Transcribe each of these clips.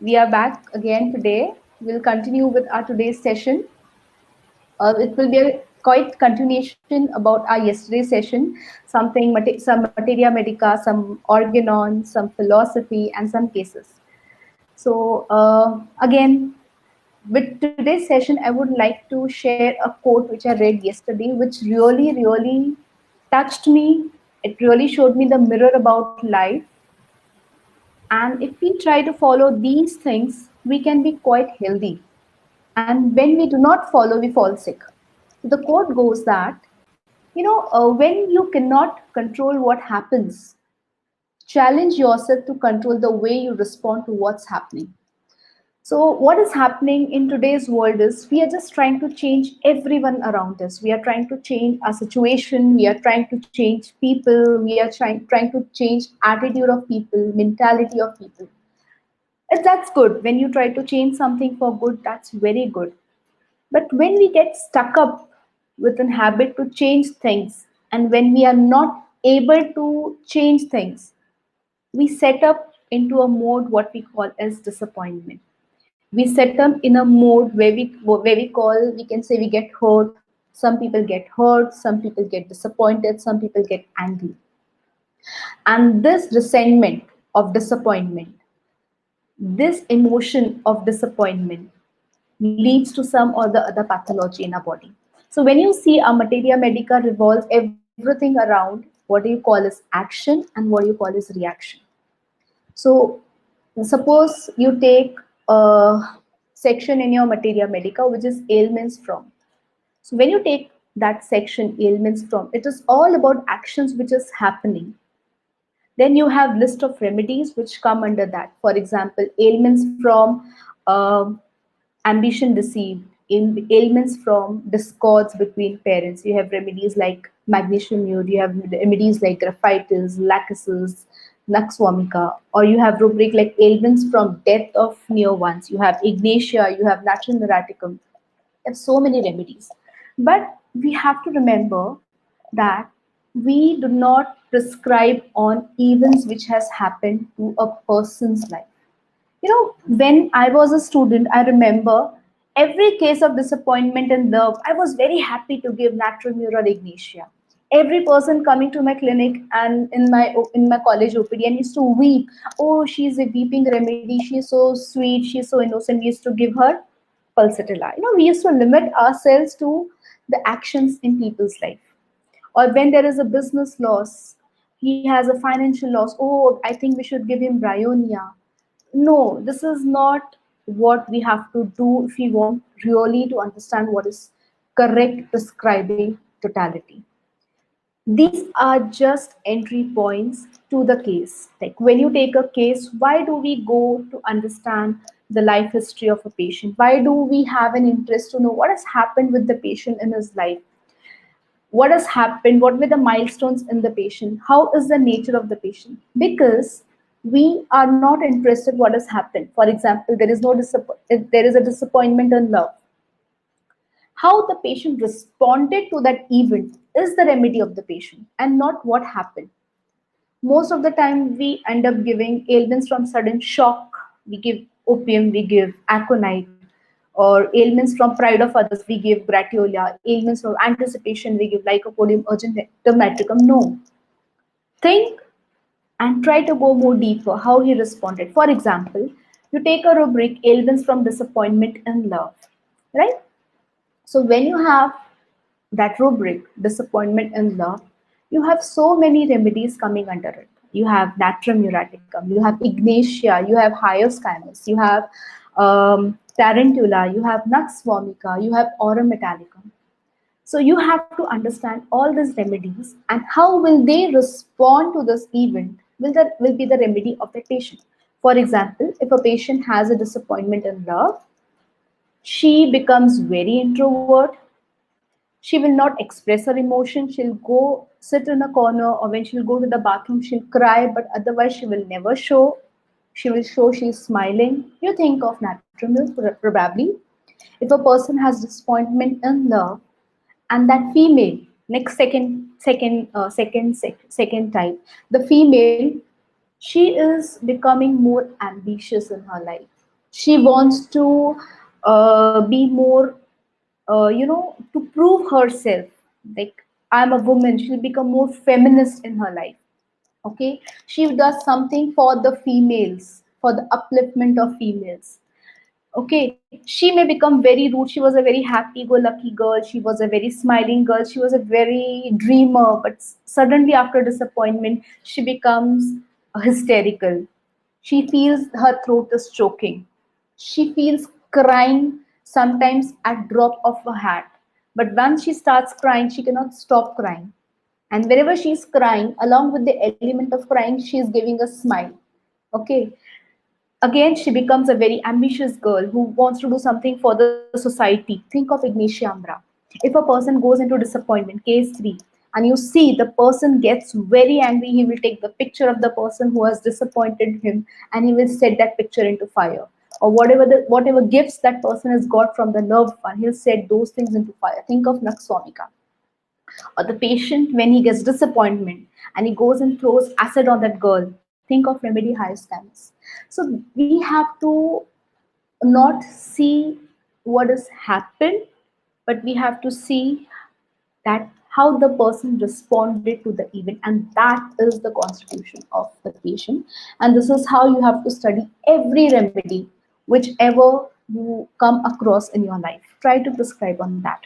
We are back again today. We'll continue with our today's session. It will be a quite continuation about our yesterday's session. Some materia medica, some organon, some philosophy, and some cases. So again, with today's session, I would like to share a quote which I read yesterday, which really touched me. It really showed me the mirror about life. And if we try to follow these things, we can be quite healthy. And when we do not follow, we fall sick. The quote goes that, when you cannot control what happens, challenge yourself to control the way you respond to what's happening. So, what is happening in today's world is we are just trying to change everyone around us. We are trying to change our situation. We are trying to change people. We are trying to change attitude of people, mentality of people. That's good. When you try to change something for good, that's very good. But when we get stuck up with a habit to change things, and when we are not able to change things, we set up into a mode what we call as disappointment. We set up in a mode where we can say we get hurt. Some people get hurt, some people get disappointed, some people get angry. And this resentment of disappointment, this emotion of disappointment leads to some or the other pathology in our body. So when you see a materia medica revolves everything around what do you call as action and what do you call as reaction. So suppose you take a section in your materia medica which is ailments from. So when you take that section ailments from, it is all about actions which is happening. Then you have list of remedies which come under that. For example, ailments from ambition deceived, ailments from discords between parents. You have remedies like magnesium ure, you have remedies like graphitis, lachesis, nux vomica, or you have rubric like ailments from death of near ones. You have ignatia, you have natural miraticum. You have so many remedies. But we have to remember that we do not prescribe on events which has happened to a person's life. When I was a student, I remember every case of disappointment and love, I was very happy to give natural mural ignatia. Every person coming to my clinic and in my college OPD and used to weep. Oh, she's a weeping remedy. She's so sweet. She's so innocent. We used to give her pulsatilla. We used to limit ourselves to the actions in people's life. Or when there is a business loss, he has a financial loss. Oh, I think we should give him bryonia. No, this is not what we have to do if we want really to understand what is correct prescribing totality. These are just entry points to the case. Like when you take a case, why do we go to understand the life history of a patient? Why do we have an interest to know what has happened with the patient in his life? What has happened? What were the milestones in the patient? How is the nature of the patient? Because we are not interested what has happened. For example, if there is a disappointment in love. How the patient responded to that event is the remedy of the patient and not what happened. Most of the time, we end up giving ailments from sudden shock. We give opium, we give aconite, or ailments from pride of others, we give gratiola, ailments from anticipation, we give lycopodium urgentatum. No. Think and try to go more deeper how he responded. For example, you take a rubric ailments from disappointment in love, right? So when you have that rubric disappointment in love, you have so many remedies coming under it. You have natrum muraticum, you have ignatia, you have hyoscyamus, you have tarantula, you have nux vomica, you have aurum metallicum. So you have to understand all these remedies and how will they respond to this event will be the remedy of the patient. For example, if a patient has a disappointment in love, she becomes very introvert. She will not express her emotion. She'll go sit in a corner, or when she'll go to the bathroom, she'll cry, but otherwise she will never show. She will show she's smiling. You think of natural probably. If a person has disappointment in love, and that female next second type, the female, she is becoming more ambitious in her life. She wants to be more, to prove herself. Like, I'm a woman, she'll become more feminist in her life. Okay, she does something for the females, for the upliftment of females. Okay, she may become very rude. She was a very happy go lucky girl, she was a very smiling girl, she was a very dreamer, but suddenly after disappointment she becomes hysterical. She feels her throat is choking, she feels crying sometimes at drop of a hat. But once she starts crying, she cannot stop crying, and wherever she's crying, along with the element of crying, she is giving a smile. Okay, again, she becomes a very ambitious girl who wants to do something for the society. Think of Ignatia Ambra. If a person goes into disappointment, case 3, and you see the person gets very angry, he will take the picture of the person who has disappointed him and he will set that picture into fire. Or whatever gifts that person has got from the loved one, he'll set those things into fire. Think of Nakswamika. Or the patient, when he gets disappointment and he goes and throws acid on that girl. Think of remedy high scams. So we have to not see what has happened, but we have to see that how the person responded to the event, and that is the constitution of the patient. And this is how you have to study every remedy whichever you come across in your life. Try to prescribe on that.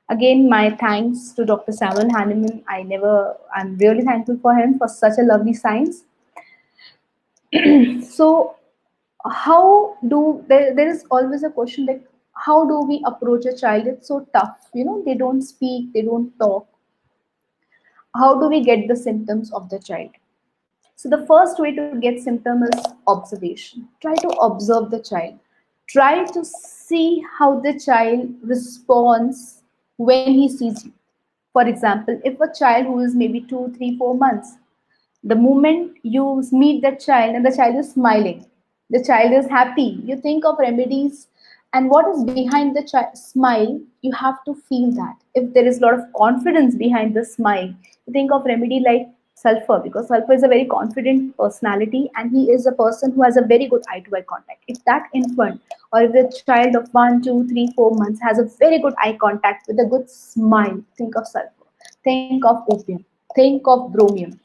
Again, my thanks to Dr. Samuel Hahnemann. I'm really thankful for him for such a lovely science. So, there is always a question like, how do we approach a child? It's so tough. They don't speak, they don't talk. How do we get the symptoms of the child? So, the first way to get symptom is observation. Try to observe the child. Try to see how the child responds when he sees you. For example, if a child who is maybe 2, 3, 4 months, the moment you meet that child and the child is smiling, the child is happy, you think of remedies, and what is behind the smile, you have to feel that. If there is a lot of confidence behind the smile, you think of remedy like sulfur, because sulfur is a very confident personality and he is a person who has a very good eye to eye contact. If that infant, or if the child of 1, 2, 3, 4 months has a very good eye contact with a good smile, think of sulfur, think of opium, think of bromium.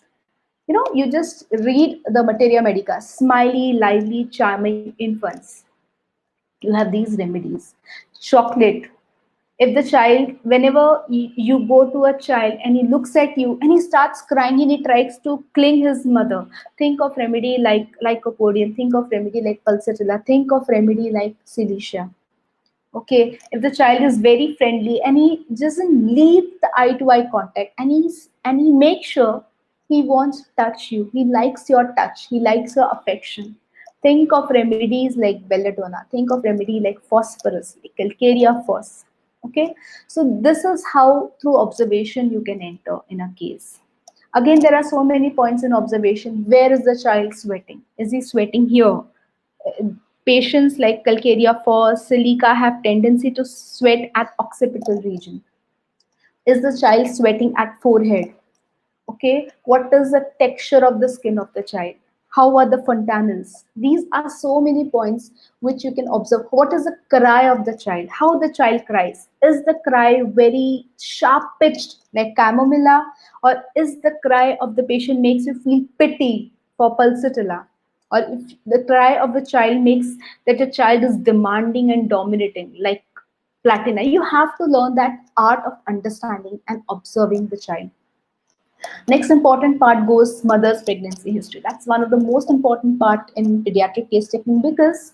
You just read the materia medica, smiley, lively, charming infants. You have these remedies. Chocolate. If the child, whenever you go to a child and he looks at you and he starts crying and he tries to cling his mother, think of remedy like lycopodium, think of remedy like pulsatilla, think of remedy like silicia. Okay, if the child is very friendly and he doesn't leave the eye to eye contact, and he makes sure he wants to touch you, he likes your touch, he likes your affection. Think of remedies like belladonna, think of remedy like phosphorus, like calcarea phos. Okay, so this is how through observation you can enter in a case. Again, there are so many points in observation. Where is the child sweating? Is he sweating here? Patients like Calcarea for silica have tendency to sweat at occipital region. Is the child sweating at forehead? Okay, what is the texture of the skin of the child? How are the fontanelles? These are so many points which you can observe. What is the cry of the child? How the child cries? Is the cry very sharp pitched like chamomilla, or is the cry of the patient makes you feel pity for pulsatilla? Or if the cry of the child makes that a child is demanding and dominating like platina, you have to learn that art of understanding and observing the child. Next important part goes mother's pregnancy history. That's one of the most important part in pediatric case taking, because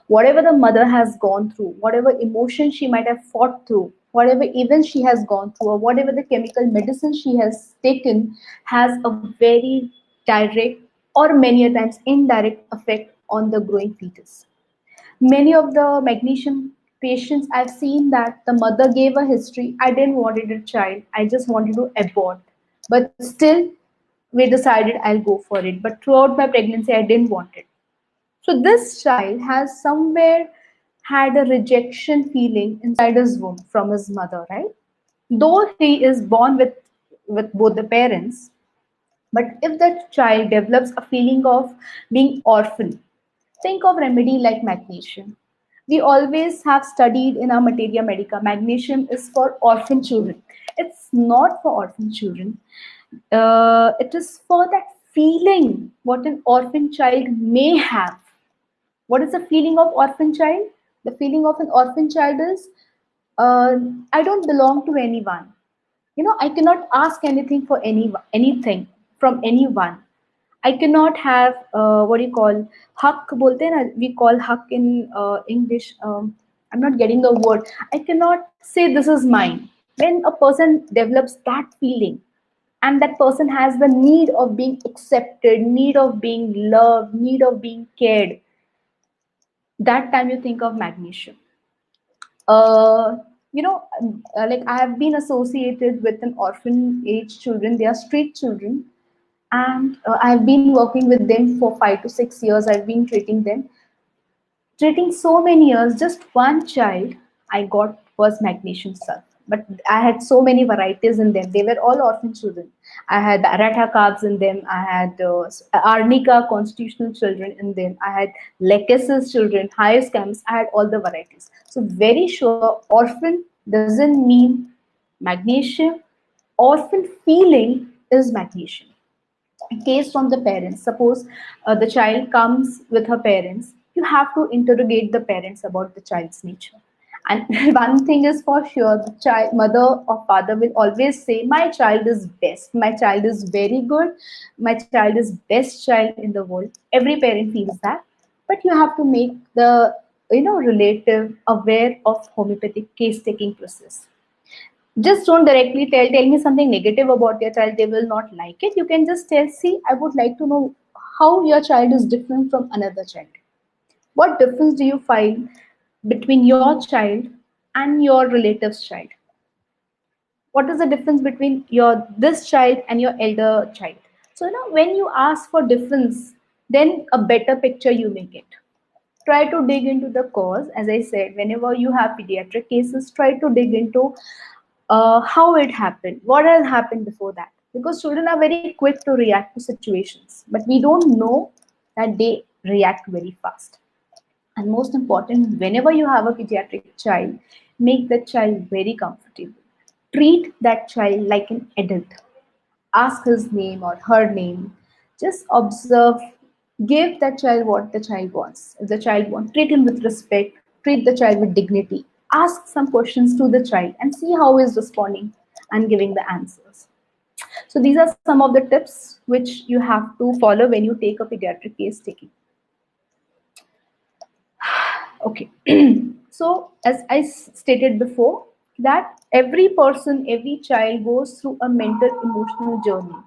whatever the mother has gone through, whatever emotion she might have fought through, whatever events she has gone through, or whatever the chemical medicine she has taken, has a very direct or many a times indirect effect on the growing fetus. Many of the magnesium patients, I've seen that the mother gave a history, I didn't wanted a child, I just wanted to abort. But still, we decided I'll go for it. But throughout my pregnancy, I didn't want it. So this child has somewhere had a rejection feeling inside his womb from his mother, right? Though he is born with both the parents, but if that child develops a feeling of being orphan, Think of remedy like magnesium. We always have studied in our materia medica, magnesium is for orphan children. It's not for orphan children. It is for that feeling what an orphan child may have. What is the feeling of orphan child? The feeling of an orphan child is, uh, I don't belong to anyone. I cannot ask anything for anything from anyone. I cannot have, what do you call, hak bolte hain na, we call hak in English. I'm not getting the word. I cannot say this is mine. When a person develops that feeling, and that person has the need of being accepted, need of being loved, need of being cared, that time you think of magnesium. uh, like I have been associated with an orphan age children. They are street children, and I've been working with them for 5 to 6 years. I've been treating so many years. Just one child I got was magnesium sulf, but I had so many varieties in them. They were all orphan children. I had Baratha calves in them. I had Arnica constitutional children in them. I had Lekesis children, highest camps. I had all the varieties. So very sure, orphan doesn't mean magnesium. Orphan feeling is magnesium. Case from the parents. Suppose the child comes with her parents, you have to interrogate the parents about the child's nature. And one thing is for sure, the child, mother or father will always say, my child is best, my child is very good, my child is best child in the world. Every parent feels that. But you have to make the relative aware of homeopathic case taking process. Just don't directly tell me something negative about your child. They will not like it. You can just tell, see, I would like to know how your child is different from another child. What difference do you find between your child and your relative's child? What is the difference between your this child and your elder child? So when you ask for difference, then a better picture you may get. Try to dig into the cause. As I said, whenever you have pediatric cases, try to dig into how it happened, what has happened before that, because children are very quick to react to situations, but we don't know that they react very fast. And most important, whenever you have a pediatric child, make the child very comfortable. Treat that child like an adult. Ask his name or her name. Just observe. Give that child what the child wants. If the child wants, treat him with respect. Treat the child with dignity. Ask some questions to the child and see how he is responding and giving the answers. So these are some of the tips which you have to follow when you take a pediatric case taking. Okay. So as I stated before, that every person, every child goes through a mental emotional journey,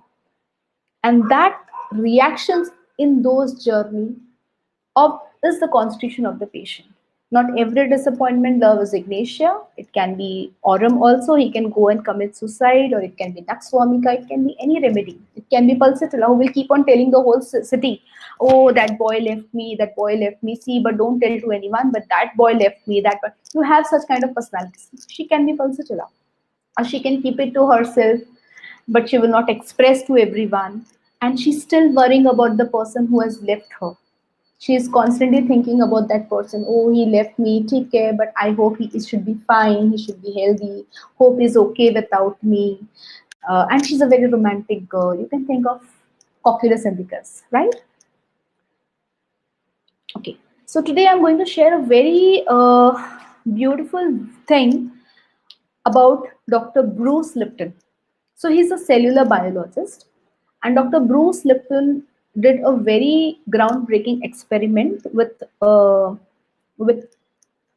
and that reactions in those journey of is the constitution of the patient. Not every disappointment love is ignatia. It can be aurum also. He can go and commit suicide, or it can be nux vomica. It can be any remedy. It can be pulsatilla, who will keep on telling the whole city, oh, that boy left me, that boy left me, see, but don't tell to anyone, but that boy left me, that boy. You have such kind of personalities. She can be pulsatilla, or she can keep it to herself, but she will not express to everyone, and she's still worrying about the person who has left her. She is constantly thinking about that person. Oh, he left me, take care, but I hope he should be fine, he should be healthy, hope he's okay without me. And she's a very romantic girl. You can think of Coculus indicus, right? Okay, so today I'm going to share a very beautiful thing about Dr. Bruce Lipton. So he's a cellular biologist, and Dr. Bruce Lipton did a very groundbreaking experiment with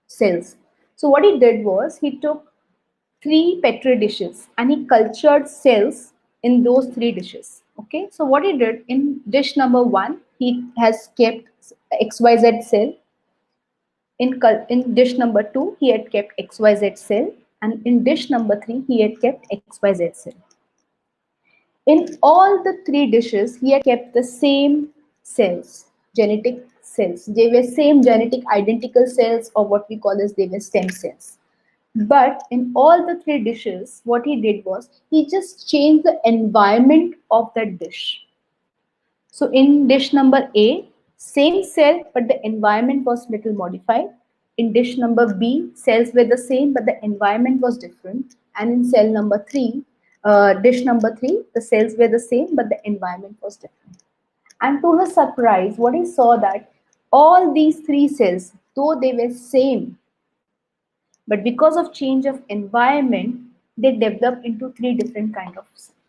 cells. So what he did was, he took three petri dishes and he cultured cells in those three dishes. Okay, so what he did, in dish number one, he has kept XYZ cell. In dish number two, he had kept XYZ cell, and in dish number three, he had kept XYZ cell. In all the three dishes, he had kept the same cells, genetic cells. They were same genetic identical cells, or what we call as they were stem cells. But in all the three dishes, what he did was, he just changed the environment of that dish. So in dish number A, Same cell, but the environment was little modified. In dish number B, cells were the same, but the environment was different. And in cell number 3, dish number 3, the cells were the same, but the environment was different. And to his surprise, what he saw that all these three cells, though they were same, but because of change of environment, they develop into three different kind of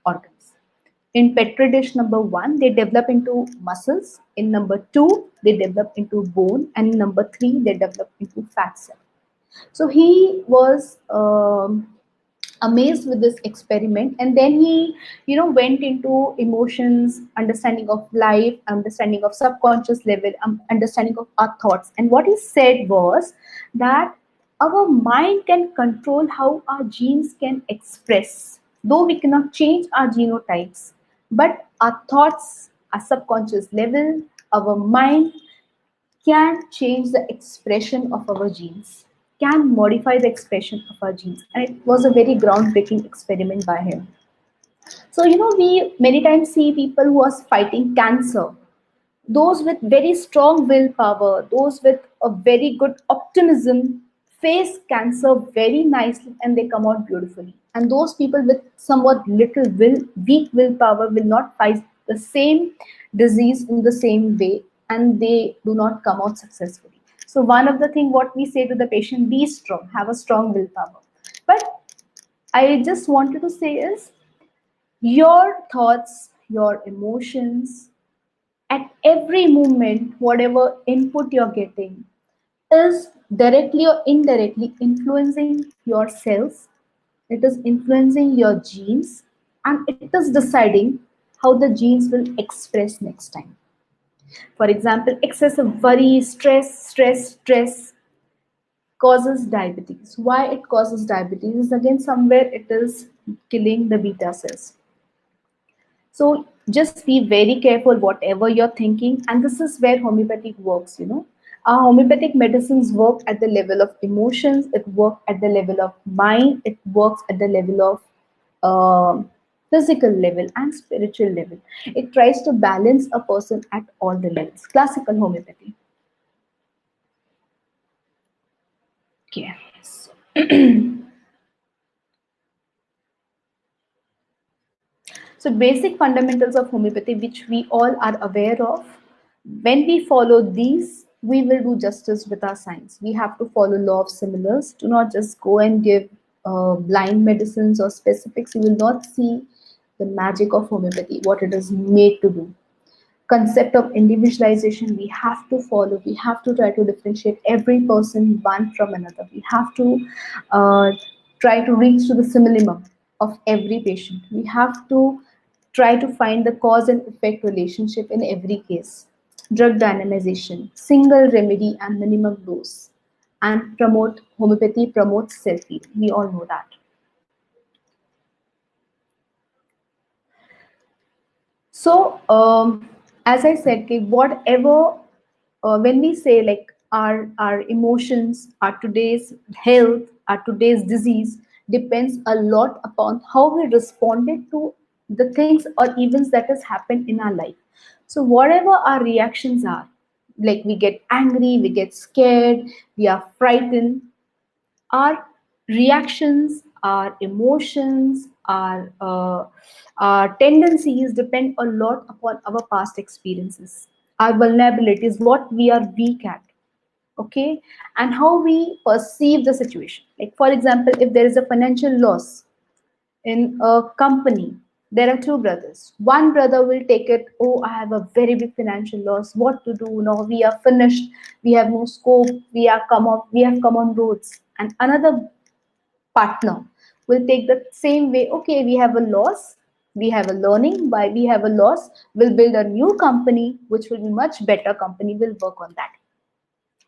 organs. In petri dish number 1, they develop into muscles. In number 2, they develop into bone, and in number 3, they develop into fat cell. So he was amazed with this experiment, and then he went into emotions, understanding of life, understanding of subconscious level, understanding of our thoughts. And what he said was that our mind can control how our genes can express, though we cannot change our genotypes, but our thoughts, our subconscious level, our mind can change the expression of our genes, can modify the expression of our genes. And it was a very groundbreaking experiment by him. So, we many times see people who are fighting cancer, those with very strong willpower, those with a very good optimism face cancer very nicely and they come out beautifully. And those people with somewhat little weak willpower will not fight the same disease in the same way and they do not come out successfully. So one of the things what we say to the patient, be strong, have a strong willpower. But I just wanted to say is your thoughts, your emotions, at every moment, whatever input you're getting is directly or indirectly influencing your cells, it is influencing your genes, and it is deciding how the genes will express next time. For example, excessive worry, stress causes diabetes. Why it causes diabetes is again somewhere it is killing the beta cells. So just be very careful whatever you're thinking, and this is where homeopathic works. Our homeopathic medicines work at the level of emotions, it works at the level of mind, it works at the level of physical level and spiritual level. It tries to balance a person at all the levels. Classical homeopathy. Okay. So basic fundamentals of homeopathy, which we all are aware of, when we follow these, we will do justice with our science. We have to follow law of similars. Do not just go and give blind medicines or specifics. You will not see the magic of homeopathy, what it is made to do. Concept of individualization we have to follow. We have to try to differentiate every person one from another. We have to uh, try to reach to the simillimum of every patient. We have to try to find the cause and effect relationship in every case. Drug dynamization, single remedy and minimum dose, and promote homeopathy promotes self-healing. We all know that. So, as I said, whatever when we say like our emotions, our today's health, our today's disease depends a lot upon how we responded to the things or events that has happened in our life. So, whatever our reactions are, like we get angry, we get scared, we are frightened, our reactions, our emotions, our tendencies depend a lot upon our past experiences, our vulnerabilities, what we are weak at, okay, and how we perceive the situation. Like, for example, if there is a financial loss in a company, there are two brothers. One brother will take it, oh, I have a very big financial loss. What to do now? We are finished. We have no scope. We have come on roads. And another partner will take the same way. Okay, we have a loss. We have a learning. Why we have a loss? We'll build a new company, which will be much better company. We'll work on that.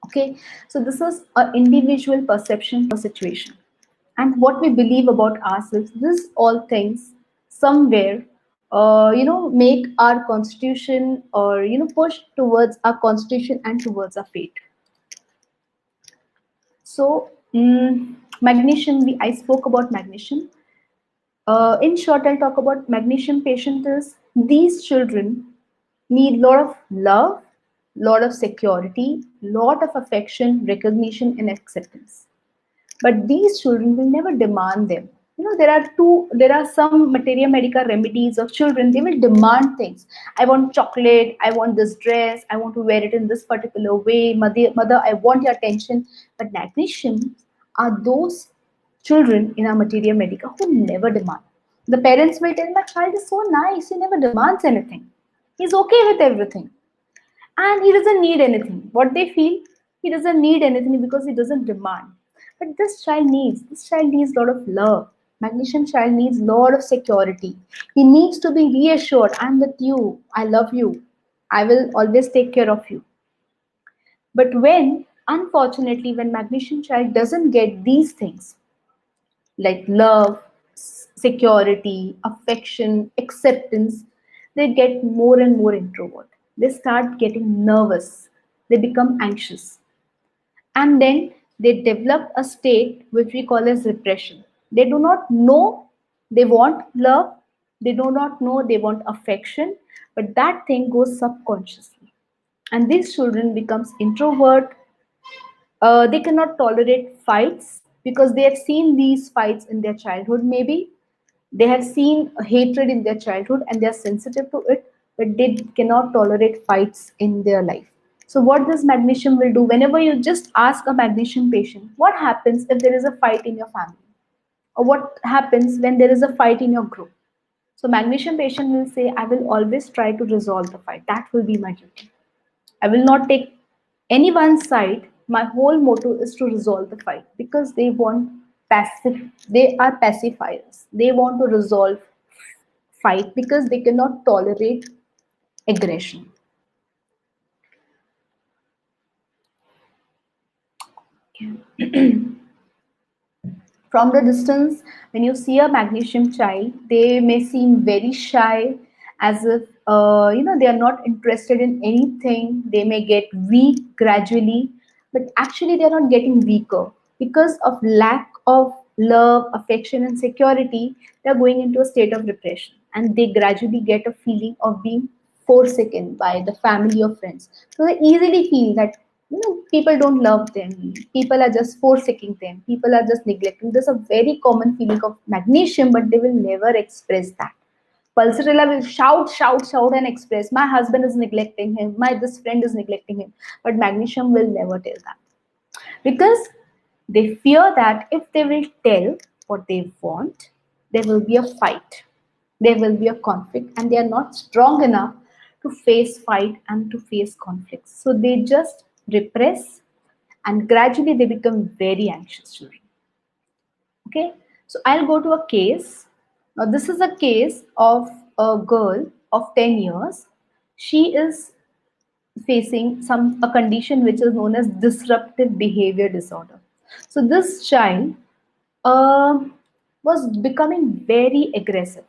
Okay, so this is an individual perception for situation and what we believe about ourselves. This all things somewhere make our constitution or push towards our constitution and towards our fate. So magnesium, I spoke about magnesium. In short, I'll talk about magnesium patient is these children need a lot of love, lot of security, lot of affection, recognition, and acceptance. But these children will never demand them. There are some materia medica remedies of children, they will demand things. I want chocolate, I want this dress, I want to wear it in this particular way. Mother, I want your attention. But magnesium are those children in our materia medica who never demand. The parents will tell, my child is so nice, he never demands anything. He's okay with everything and he doesn't need anything. What they feel, he doesn't need anything because he doesn't demand. But this child needs a lot of love. Magnesium child needs a lot of security. He needs to be reassured, I'm with you, I love you, I will always take care of you. But when, unfortunately, when magnesium child doesn't get these things like love, security, affection, acceptance, they get more and more introvert. They start getting nervous. They become anxious. And then they develop a state which we call as repression. They do not know they want love. They do not know they want affection, but that thing goes subconsciously. And these children becomes introvert. They cannot tolerate fights because they have seen these fights in their childhood, maybe they have seen hatred in their childhood and they are sensitive to it, but they cannot tolerate fights in their life. So what this magnesium will do, whenever you just ask a magnesium patient what happens if there is a fight in your family, or what happens when there is a fight in your group, so magnesium patient will say, I will always try to resolve the fight, that will be my duty. I will not take anyone's side. My whole motto is to resolve the fight because they want passive, they are pacifiers. They want to resolve fight because they cannot tolerate aggression. From the distance, when you see a magnesium child, they may seem very shy, as if they are not interested in anything. They may get weak gradually, but actually they are not getting weaker because of lack of love, affection, and security. They are going into a state of depression, and they gradually get a feeling of being forsaken by the family or friends. So they easily feel that people don't love them, people are just forsaking them, people are just neglecting. There's a very common feeling of magnesium, but they will never express that. Pulsarilla will shout and express, my husband is neglecting him, my this friend is neglecting him. But magnesium will never tell that because they fear that if they will tell what they want, there will be a fight, there will be a conflict, and they are not strong enough to face fight and to face conflicts. So they just repress, and gradually they become very anxious children. Okay, so I'll go to a case. Now, this is a case of a girl of 10 years. She is facing a condition which is known as disruptive behavior disorder. So this child uh, was becoming very aggressive.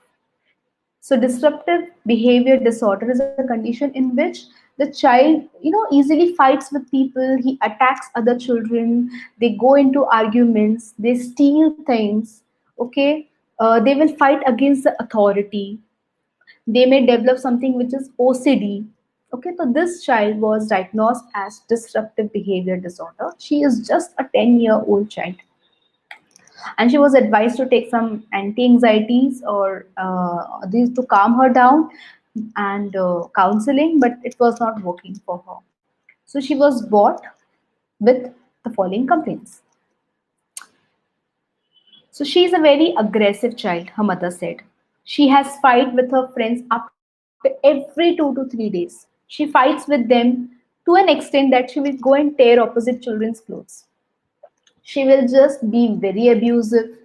So disruptive behavior disorder is a condition in which the child, easily fights with people, he attacks other children, they go into arguments, they steal things, okay? They will fight against the authority. They may develop something which is OCD. Okay, so this child was diagnosed as disruptive behavior disorder. She is just a 10-year-old child, and she was advised to take some anti-anxieties or these to calm her down, and counseling, but it was not working for her. So she was brought with the following complaints. So she is a very aggressive child, her mother said. She has fight with her friends after every 2 to 3 days. She fights with them to an extent that she will go and tear opposite children's clothes. She will just be very abusive,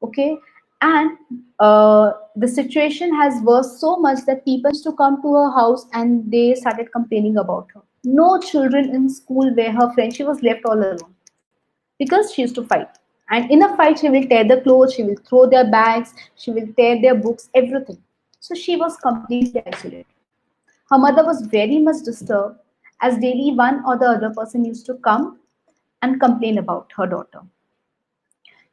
okay? And the situation has worsened so much that people used to come to her house and they started complaining about her. No children in school were her friends. She was left all alone because she used to fight. And in a fight, she will tear the clothes, she will throw their bags, she will tear their books, everything. So she was completely isolated. Her mother was very much disturbed, as daily one or the other person used to come and complain about her daughter.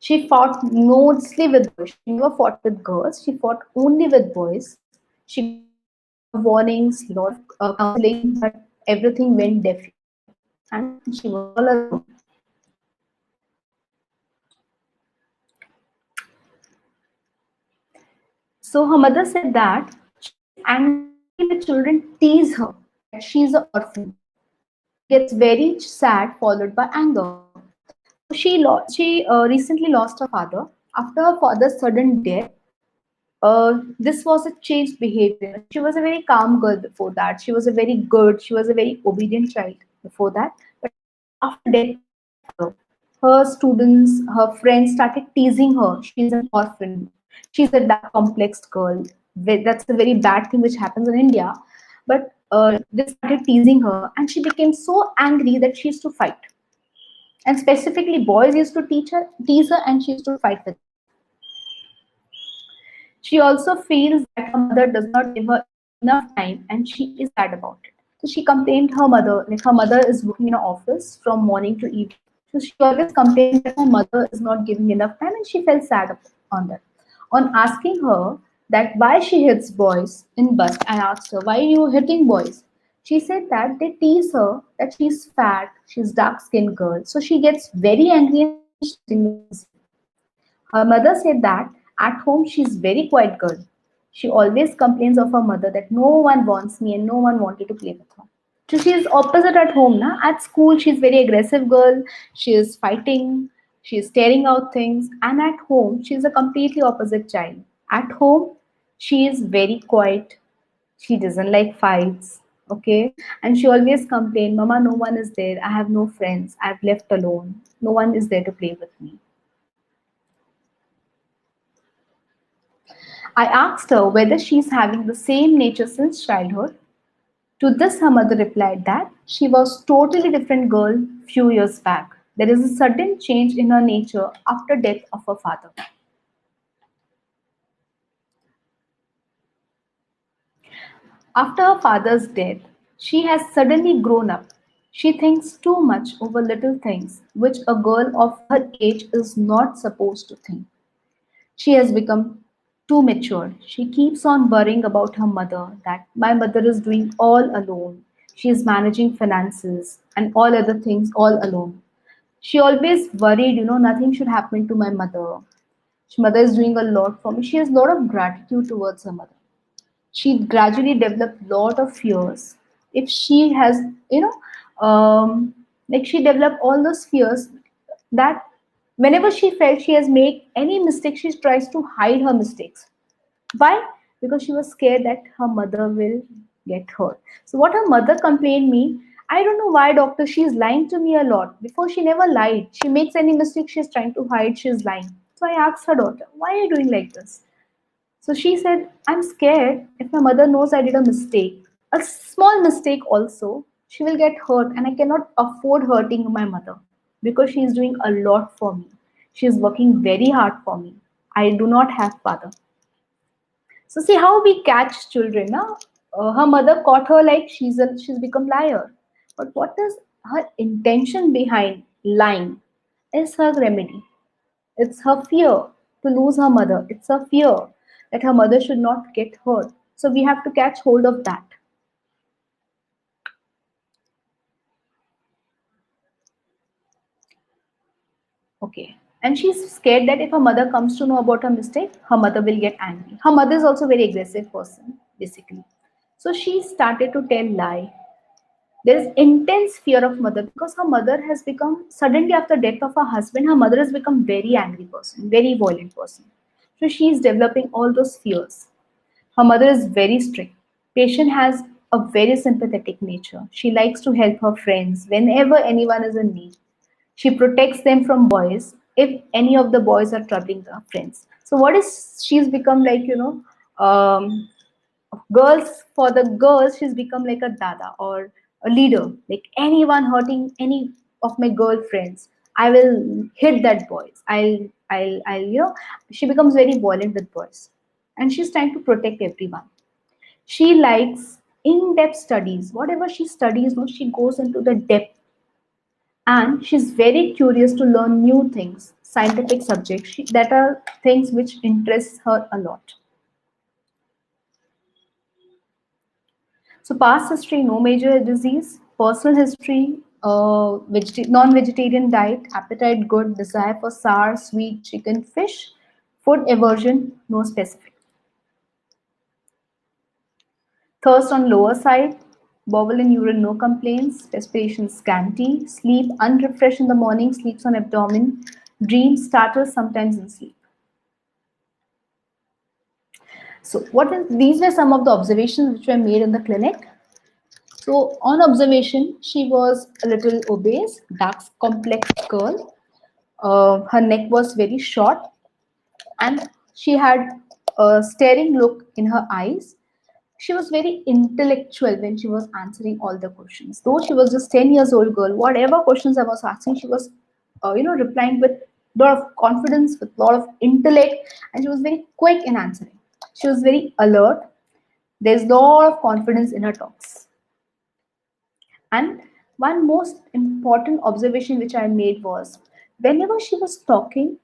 She fought mostly with boys. She never fought with girls. She fought only with boys. She got a lot of warnings, a lot of counseling, but everything went deaf and she was all alone. So her mother said that she gets angry when the children tease her that she's an orphan. She gets very sad, followed by anger. So she recently lost her father. After her father's sudden death, this was a changed behavior in her. She was a very calm girl before that. She was a very good, she was a very obedient child before that. But after death of her father, her students, her friends started teasing her. She's an orphan. She's a dark, complexed girl. That's a very bad thing which happens in India. But they started teasing her, and she became so angry that she used to fight. And specifically, boys used to tease her, and she used to fight with them. She also feels that her mother does not give her enough time and she is sad about it. So she complained her mother, like her mother is working in an office from morning to evening. So she always complained that her mother is not giving enough time and she felt sad on that. On asking her that why she hits boys in bus, I asked her, why are you hitting boys? She said that they tease her that she's fat, she's dark skinned girl. So she gets very angry and starts hitting them easily. Her mother said that at home she's very quiet girl. She always complains of her mother that no one wants me and no one wanted to play with her. So she is opposite at home. Na? At school she's very aggressive girl. She is fighting. She is tearing out things. And at home she is a completely opposite child. At home she is very quiet. She doesn't like fights. Okay. And she always complain, Mama, no one is there. I have no friends. I've left alone. No one is there to play with me. I asked her whether she's having the same nature since childhood. To this, her mother replied that she was totally different girl few years back. There is a sudden change in her nature after death of her father. After her father's death, she has suddenly grown up. She thinks too much over little things, which a girl of her age is not supposed to think. She has become too mature. She keeps on worrying about her mother, that my mother is doing all alone. She is managing finances and all other things all alone. She always worried, nothing should happen to my mother. Mother is doing a lot for me. She has a lot of gratitude towards her mother. She gradually developed a lot of fears. If she has, like she developed all those fears that whenever she felt she has made any mistake, she tries to hide her mistakes. Why? Because she was scared that her mother will get hurt. So what her mother complained me, I don't know why doctor, she's lying to me a lot. Before she never lied. She makes any mistake, she's trying to hide, she's lying. So I asked her daughter, why are you doing like this? So she said, I'm scared if my mother knows I did a mistake, a small mistake also, she will get hurt and I cannot afford hurting my mother because she is doing a lot for me. She is working very hard for me. I do not have father. So see how we catch children. Now, her mother caught her like she's become liar. But what is her intention behind lying? Is her remedy. It's her fear to lose her mother. It's her fear that her mother should not get hurt. So we have to catch hold of that. Okay. And she's scared that if her mother comes to know about her mistake, her mother will get angry. Her mother is also a very aggressive person, basically. So she started to tell lie. There is intense fear of mother because her mother has become suddenly after death of her husband, her mother has become very angry person, very violent person. So she is developing all those fears. Her mother is very strict. Patient has a very sympathetic nature. She likes to help her friends whenever anyone is in need. She protects them from boys if any of the boys are troubling her friends. So what is she's become like, girls for the girls she's become like a dada or a leader. Like anyone hurting any of my girlfriends, I will hit that boys. I'll she becomes very violent with boys. And she's trying to protect everyone. She likes in-depth studies. Whatever she studies, no, she goes into the depth and she's very curious to learn new things, scientific subjects that are things which interest her a lot. So past history, no major disease. Personal history, non-vegetarian diet, appetite good, desire for sour, sweet, chicken, fish. Food aversion, no specific. Thirst on lower side, bowel and urine, no complaints. Perspiration scanty. Sleep unrefreshed in the morning, sleeps on abdomen. Dream starters sometimes in sleep. So these were some of the observations which were made in the clinic. So on observation, she was a little obese, dark complex girl. Her neck was very short, and she had a staring look in her eyes. She was very intellectual when she was answering all the questions. Though she was just 10 years old girl, whatever questions I was asking, she was, replying with a lot of confidence, with a lot of intellect, and she was very quick in answering. She was very alert. There's a lot of confidence in her talks. And one most important observation which I made was whenever she was talking,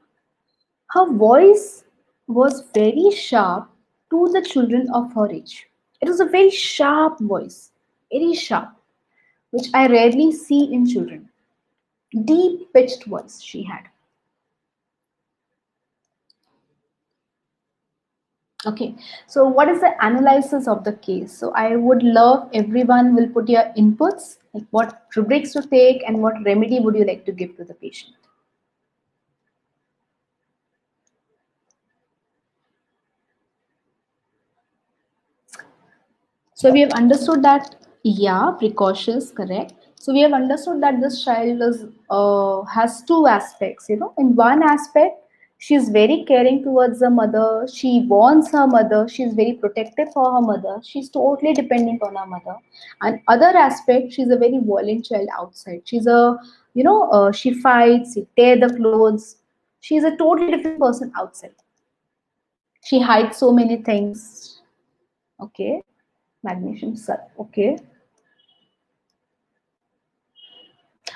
her voice was very sharp to the children of her age. It was a very sharp voice, very sharp, which I rarely see in children. Deep pitched voice she had. Okay, so what is the analysis of the case? So I would love everyone will put your inputs, like what rubrics to take and what remedy would you like to give to the patient. So we have understood that, yeah, precautions, correct. So we have understood that this child is has two aspects. In one aspect, she is very caring towards her mother. She wants her mother. She is very protective for her mother. She's totally dependent on her mother. And other aspect, she's a very violent child outside. She's a, she fights, she tear the clothes. She's a totally different person outside. She hides so many things. Okay, magnesium salt. Okay.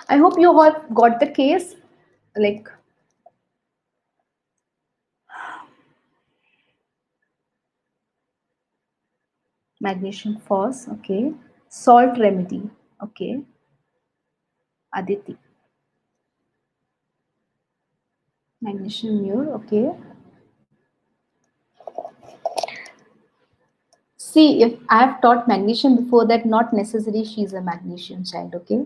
I hope you have got the case. Like, magnesium phos. Okay. Salt remedy. Okay. Aditi. Magnesium mure. Okay. See, if I have taught magnesium before that, not necessary she's a magnesium child. Okay.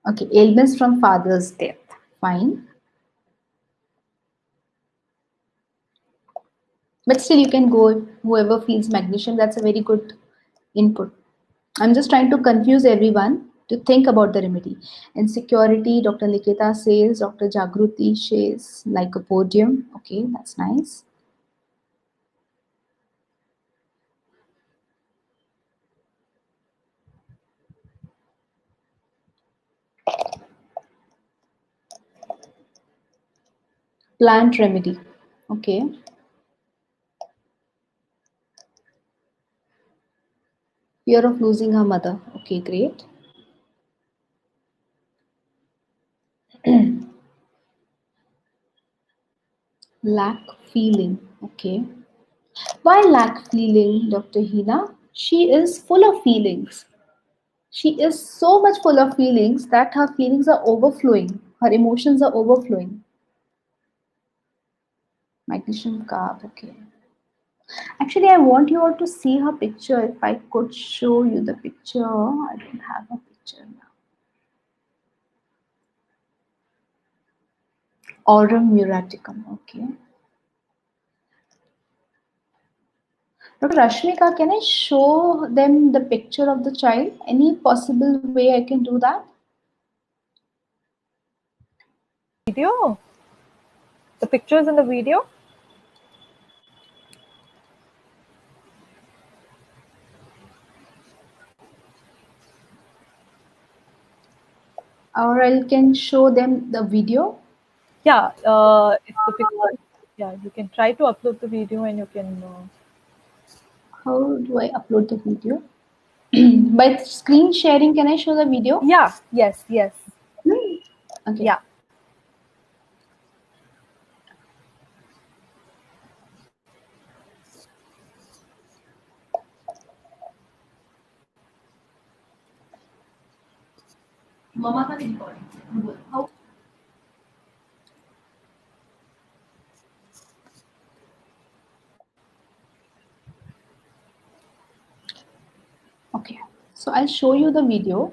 Okay. Ailments from father's death. Fine. But still, you can go whoever feels magnesium. That's a very good input. I'm just trying to confuse everyone to think about the remedy. Insecurity, Dr. Nikita says, Dr. Jagruti says, lycopodium. Okay, that's nice. Plant remedy. Okay. Fear of losing her mother. Okay, great. Lack feeling. Okay. Why lack feeling, Dr. Hina? She is full of feelings. She is so much full of feelings that her feelings are overflowing. Her emotions are overflowing. Magnesium carb. Okay. Actually, I want you all to see her picture. If I could show you the picture, I don't have a picture now. Aurum muraticum. Okay. Dr. Rashmika, can I show them the picture of the child? Any possible way I can do that? Video? The pictures in the video? Or I can show them the video. Yeah, if the picture, yeah, you can try to upload the video and you can. How do I upload the video? By screen sharing, can I show the video? Yeah, yes, yes. Okay. Yeah. मामा का recording how okay, so I'll show you the video.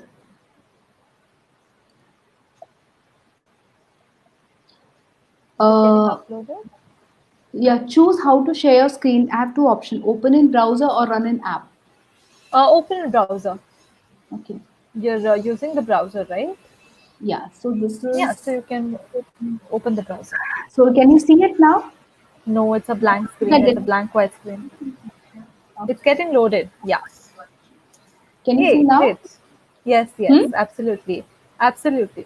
It's getting uh uploaded. yeah, choose how to share your screen. I have two options: open in browser or run an app. Open a browser. Okay, You're using the browser, right? yeah, so this Yeah, so is, you can open the browser. so can you see it now? No, it's a blank screen. Get It's a it. blank white screen. It's Okay. getting loaded. Yeah. Can you see Hey, now? great. Yes, yes, Hmm? absolutely. Absolutely.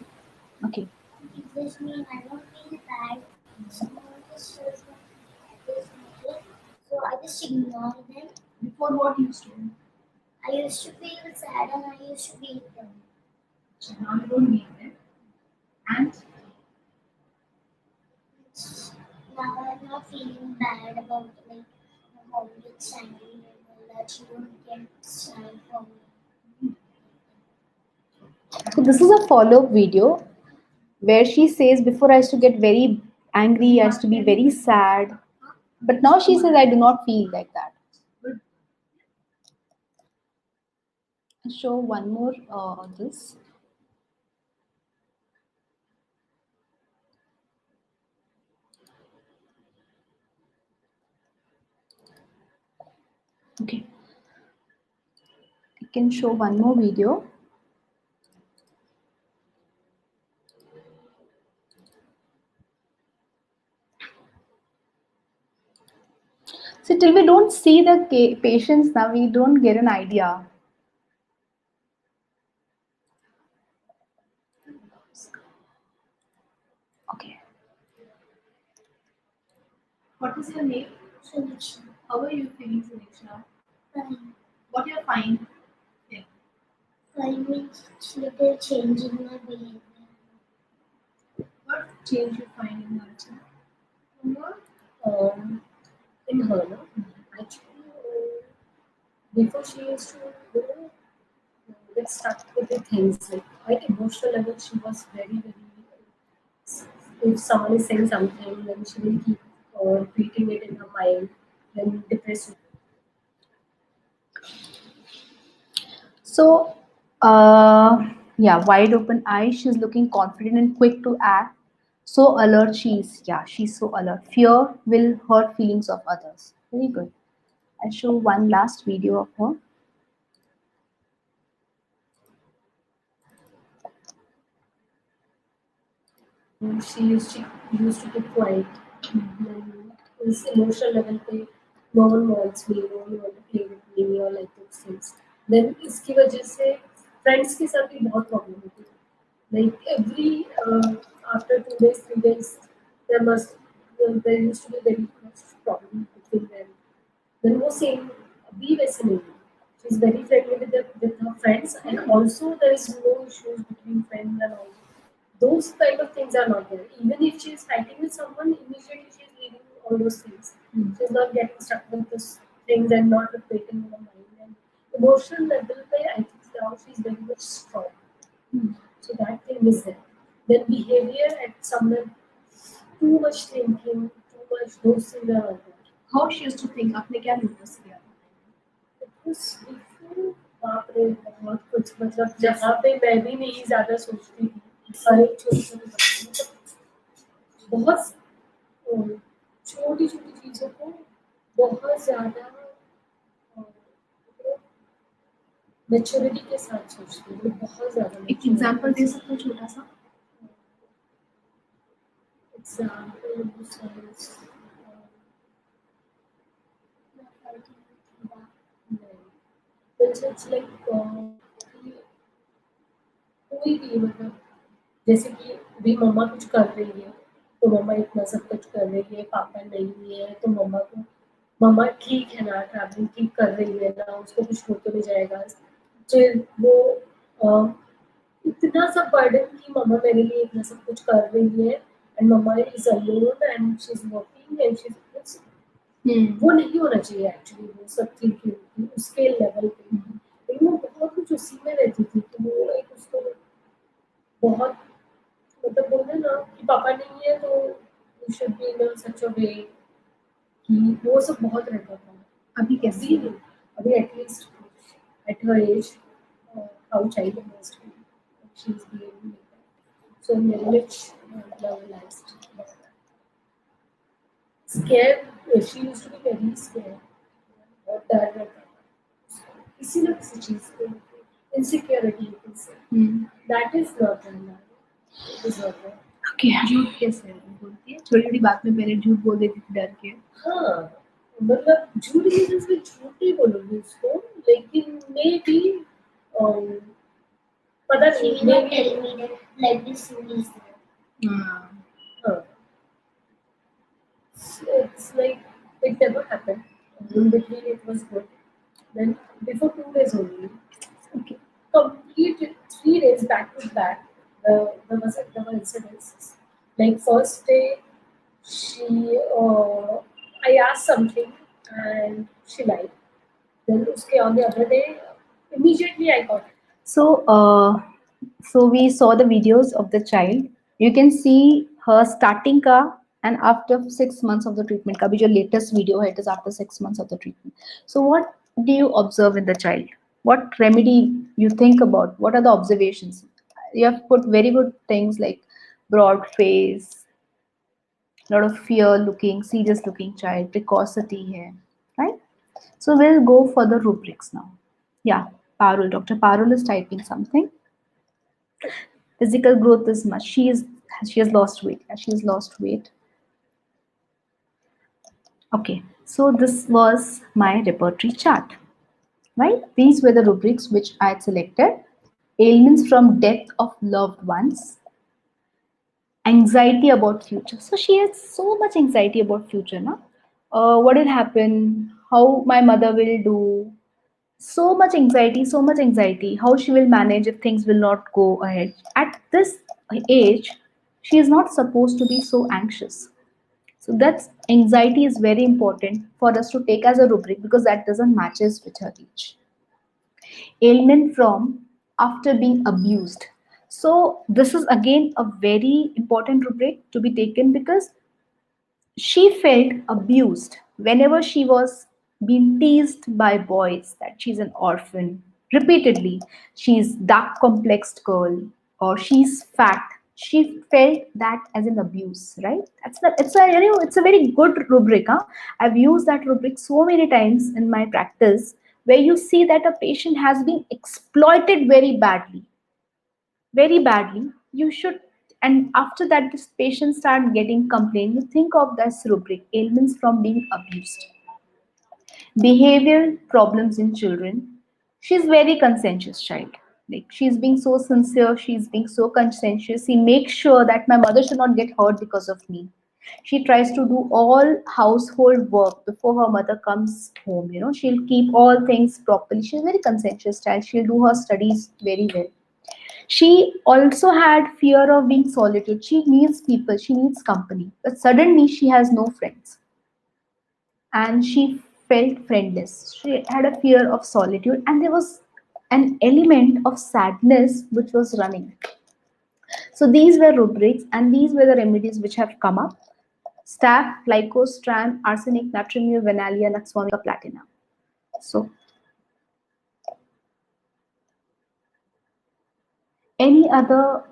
Okay. This mean I don't feel bad. Someone just shows me this naked. So I just ignore them. Before what you used to do? I used to feel sad and I used to beat them. So now you don't need them. And Now I'm not feeling bad about like my mom gets angry and all that she don't get sad for me. so this is a follow-up video where she says, before I used to get very angry, I used to be very sad. But now she says, I do not feel like that. I'll show one more this. Okay. I can show one more video. See, till we don't see the patients now, we don't get an idea. Okay. What is your name? Solution. How are you feeling, Suneksha? Fine. What you're fine? Yeah. Fine means little change in my behavior. What change you find in her? Mama, In her, no? Actually, before she used to, get stuck with the things like at emotional level, she was very, very. If someone is saying something, then she will keep repeating it in her mind. Then depressed. So, yeah, wide open eyes. She's looking confident and quick to act. So alert she is. Yeah, she's so alert. Fear will hurt feelings of others. Very good. I'll show one last video of her. She used to keep quiet. His emotional level पे no one wants me, no one want to play with me or like those things. Then इसकी वजह से friends के साथ भी बहुत problem होती है. Like every after 2 days, 3 days, there used to be very much problem between them. Then वो same अभी वैसे नहीं है. She's very friendly with her friends and also there is no issues between friends and all. Those kind of things are not there. Even if she is fighting with someone, immediately she is leaving all those things. She is not getting stuck with those things and not repeating in her mind. And emotional level, I think now she is very much strong. So that thing is there. Then behavior at somewhere too much thinking, too much those things are not there. How she used to think. आपने क्या notice किया? It was before बाप रे बहुत कुछ मतलब जहाँ पे मैं भी नहीं ज्यादा सोचती थी हर एक छोटी छोटी बात मतलब बहुत छोटी छोटी चीजों को बहुत ज्यादा मेच्योरिटी के साथ सोचती हूँ बहुत ज्यादा एक एग्जांपल दे सकते हो छोटा सा? एग्जाम्पल it's like कोई भी मतलब जैसे कि अभी मम्मा कुछ कर रही है तो मम्मा इतना सब कुछ कर रही है पापा नहीं है तो मम्मा को मम्मा ठीक है ना ट्रैवलिंग ठीक कर रही है ना उसको कुछ हो तो नहीं जाएगा फिर वो अ, इतना सब बर्डन की मम्मा मेरे लिए इतना सब कुछ कर रही है and mama is alone and she is working and she is वो नहीं होना चाहिए एक्चुअली वो सब ठीक है उसके लेवल पे लेकिन वो बहुत कुछ उसी में रहती थी तो वो एक उसको बहुत मतलब बोलते हैं ना कि पापा नहीं है तो यू शुड बी इन सच अ वे कि वो सब बहुत रहता था. अभी कैसे अभी नहीं. अभी at least at her age, how child must be. She's behaving like that. So very much relaxed. Scared. She used to be very scared. और डर रहता था. किसी ना किसी चीज को insecurity you can say. That is not right. It is not right. Okay, झूठ कैसे बोलती है? छोटी छोटी बात में पहले झूठ बोल देती थी डर के. हाँ मतलब झूठ की वजह से झूठ ही बोलोगे उसको लेकिन मे बी पता She नहीं will not maybe tell me that like this rule is there. हाँ. It's like it never happened. In between it was good. Then before 2 days only, Okay. complete 3 days back to back. There were incidents. Like first day, she I asked something and she lied. Then uske on the other day, immediately I got it. So we saw the videos of the child. You can see her starting ka and after 6 months of the treatment ka. Abhi jo latest video hai, it is after 6 months of the treatment. So what do you observe in the child? What remedy you think about? What are the observations? You have put very good things like broad face, lot of fear looking, serious looking child, precocity here, right? So we'll go for the rubrics now. Yeah, Parul, Dr. Parul is typing something. Physical growth is much. She has lost weight. She has lost weight. Okay, so this was my repertory chart. Right? These were the rubrics which I had selected. Ailments from death of loved ones, anxiety about future. So she has so much anxiety about future, na? What will happen? How my mother will do? So much anxiety. How she will manage if things will not go ahead. At this age, she is not supposed to be so anxious. So that's anxiety is very important for us to take as a rubric because that doesn't matches with her age. Ailment from after being abused. So this is again a very important rubric to be taken because she felt abused whenever she was being teased by boys that she's an orphan repeatedly. She's dark complexed girl or she's fat. She felt that as an abuse, right? It's a very good rubric. Huh? I've used that rubric so many times in my practice where you see that a patient has been exploited very badly. You should, and after that this patient start getting complaint, you think of this rubric, ailments from being abused. Behavioral problems in children. She's very conscientious child, like she's being so sincere, she's being so conscientious. She makes sure that my mother should not get hurt because of me. She tries to do all household work before her mother comes home. She'll keep all things properly. She's very conscientious child. She'll do her studies very well. She also had fear of being solitude. She needs people, she needs company, but suddenly she has no friends and she felt friendless. She had a fear of solitude and there was an element of sadness which was running. So these were rubrics and these were the remedies which have come up. Staph, Lycostran, arsenic, natrium, vanillin, Nux vomica, platina. So any other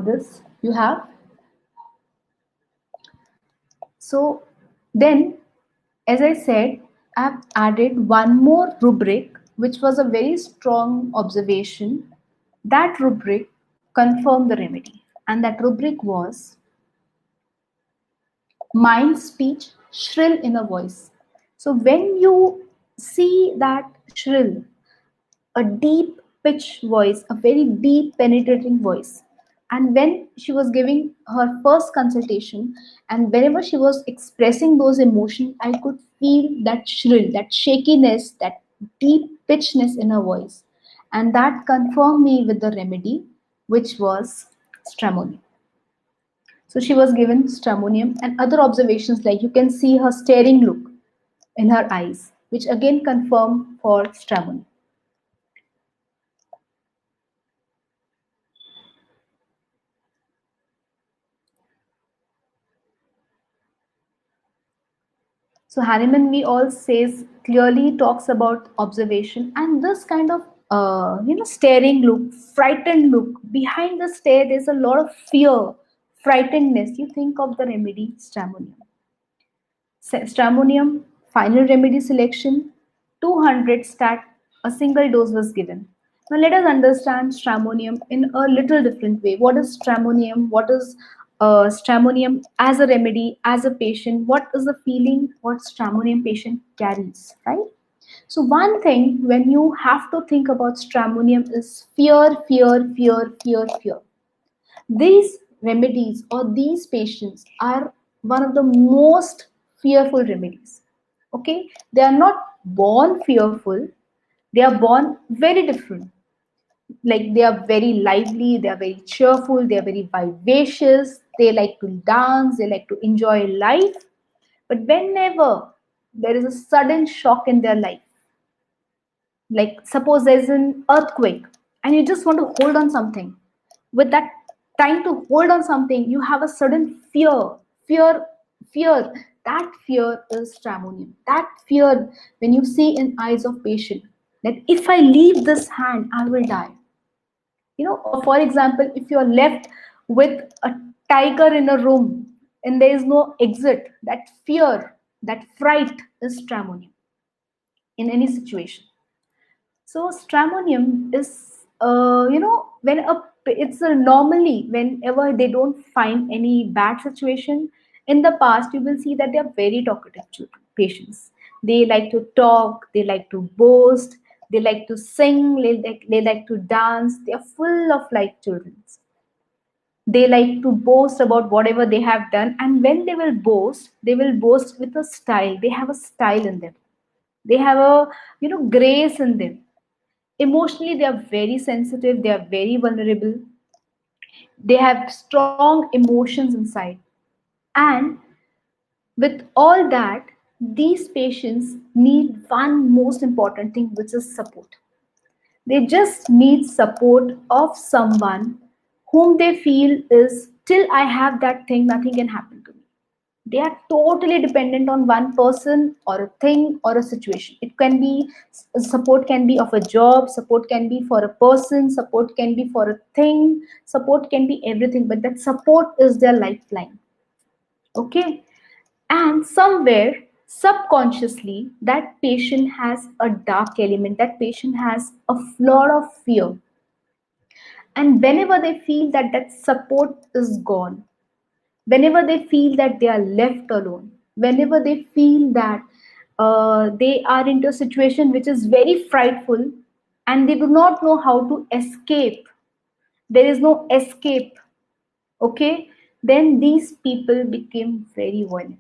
this you have? So then, as I said, I've added one more rubric, which was a very strong observation. That rubric confirmed the remedy, and that rubric was mind speech, shrill inner voice. So when you see that shrill, a deep pitch voice, a very deep penetrating voice. And when she was giving her first consultation, and whenever she was expressing those emotions, I could feel that shrill, that shakiness, that deep pitchness in her voice. And that confirmed me with the remedy, which was stramonium. So she was given stramonium and other observations like you can see her staring look in her eyes. which again confirm for stramonium. So Hahnemann, we all says clearly talks about observation and this kind of staring look, frightened look. Behind the stare, there's a lot of fear, frightenedness. You think of the remedy stramonium. Stramonium, final remedy selection, 200 stat, a single dose was given. Now let us understand stramonium in a little different way. What is stramonium? What is stramonium as a remedy, as a patient? What is the feeling what stramonium patient carries, right? So one thing when you have to think about stramonium is fear, fear, fear, fear, fear. These remedies or these patients are one of the most fearful remedies. Okay, they are not born fearful, they are born very different. Like they are very lively, they are very cheerful, they are very vivacious, they like to dance, they like to enjoy life. But whenever there is a sudden shock in their life, like suppose there's an earthquake and you just want to hold on something, with that trying to hold on something you have a sudden fear fear. That fear is stramonium. That fear, when you see in eyes of patient that if I leave this hand I will die, or for example if you're left with a tiger in a room and there is no exit, that fear, that fright is stramonium in any situation. So stramonium is, when it's normally whenever they don't find any bad situation in the past, you will see that they are very talkative children, patients. They like to talk, they like to boast, they like to sing, they like to dance. They are full of like children. They like to boast about whatever they have done, and when they will boast with a style. They have a style in them. They have a grace in them. Emotionally they are very sensitive, they are very vulnerable, they have strong emotions inside. And with all that, these patients need one most important thing, which is support. They just need support of someone whom they feel is, till I have that thing nothing can happen to me. They are totally dependent on one person or a thing or a situation. It can be, support can be of a job, support can be for a person, support can be for a thing, support can be everything, but that support is their lifeline. Okay, and somewhere subconsciously that patient has a dark element, that patient has a lot of fear, and whenever they feel that that support is gone, whenever they feel that they are left alone, whenever they feel that they are into a situation which is very frightful and they do not know how to escape, there is no escape, okay, then these people become very violent.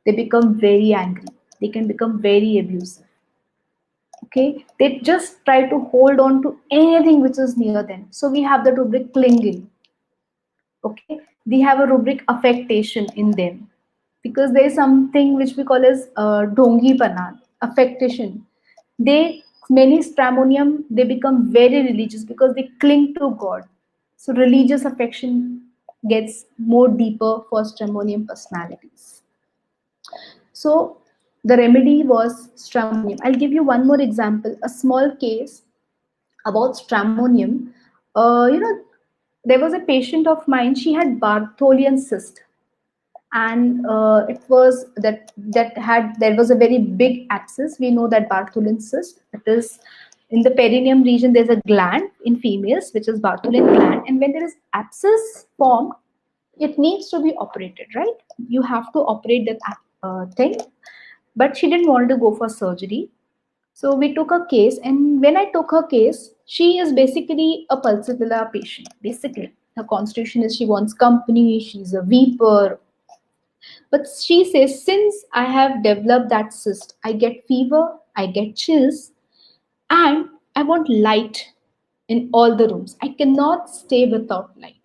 They become very angry. They can become very abusive. Okay, they just try to hold on to anything which is near them. So we have the rubric clinging. Okay, they have a rubric affectation in them because there is something which we call as dongi panan affectation. They, many stramonium, they become very religious because they cling to god. So religious affection gets more deeper for stramonium personalities. So the remedy was stramonium. I'll give you one more example, a small case about stramonium. There was a patient of mine, she had bartholian cyst, and it was that had, there was a very big abscess. We know that bartholian cyst, it is in the perineum region. There's a gland in females which is bartholian gland, and when there is abscess formed, it needs to be operated, right? You have to operate that thing, but she didn't want to go for surgery. So we took her case, and when I took her case, she is basically a pulsatilla patient. Basically, her constitution is she wants company, she's a weeper. But she says, since I have developed that cyst, I get fever, I get chills, and I want light in all the rooms. I cannot stay without light.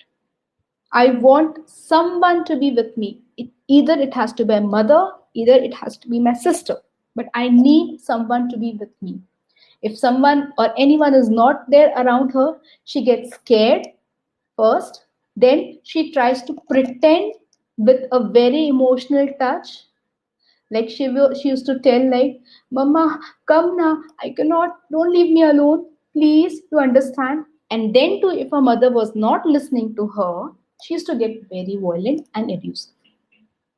I want someone to be with me. Either it has to be my mother, either it has to be my sister. but I need someone to be with me. If someone or anyone is not there around her, she gets scared first, then she tries to pretend with a very emotional touch. Like she used to tell like, Mama, come now, I cannot, don't leave me alone, please, you understand. And then too, if her mother was not listening to her, she used to get very violent and abusive.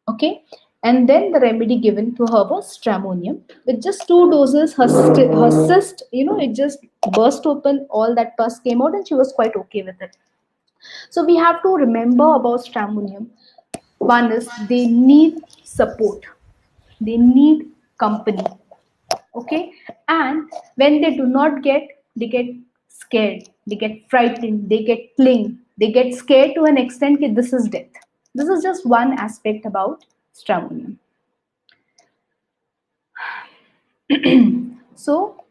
Okay, and then the remedy given to her was stramonium. With just 2 doses, her cyst, it just burst open, all that pus came out, and she was quite okay with it. So we have to remember about stramonium. One is they need support, they need company. Okay, and when they do not get, they get scared, they get frightened, they get cling, they get scared to an extent that this is death. This is just one aspect about stramonium. So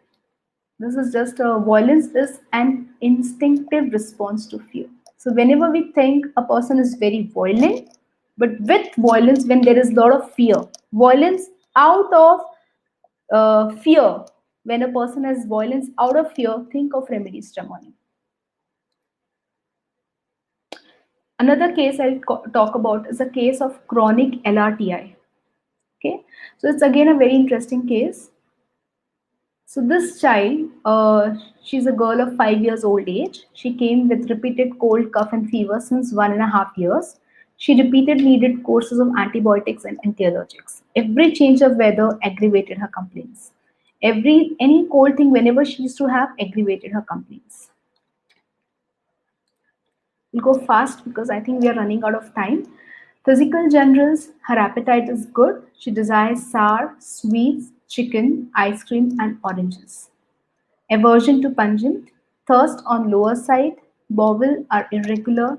this is just violence is an instinctive response to fear. So whenever we think a person is very violent, but with violence, when there is a lot of fear, violence out of fear, when a person has violence out of fear, think of remedies stramonium. Another case I'll talk about is a case of chronic LRTI. Okay, so it's again a very interesting case. So this child, she's a girl of 5 years old age. She came with repeated cold, cough, and fever since 1.5 years. She repeatedly needed courses of antibiotics and antiallergics. Every change of weather aggravated her complaints. Any cold thing, whenever she used to have, aggravated her complaints. We'll go fast because I think we are running out of time. Physical generals, her appetite is good. She desires sour, sweets, chicken, ice cream, and oranges. Aversion to pungent, thirst on lower side, bowel are irregular,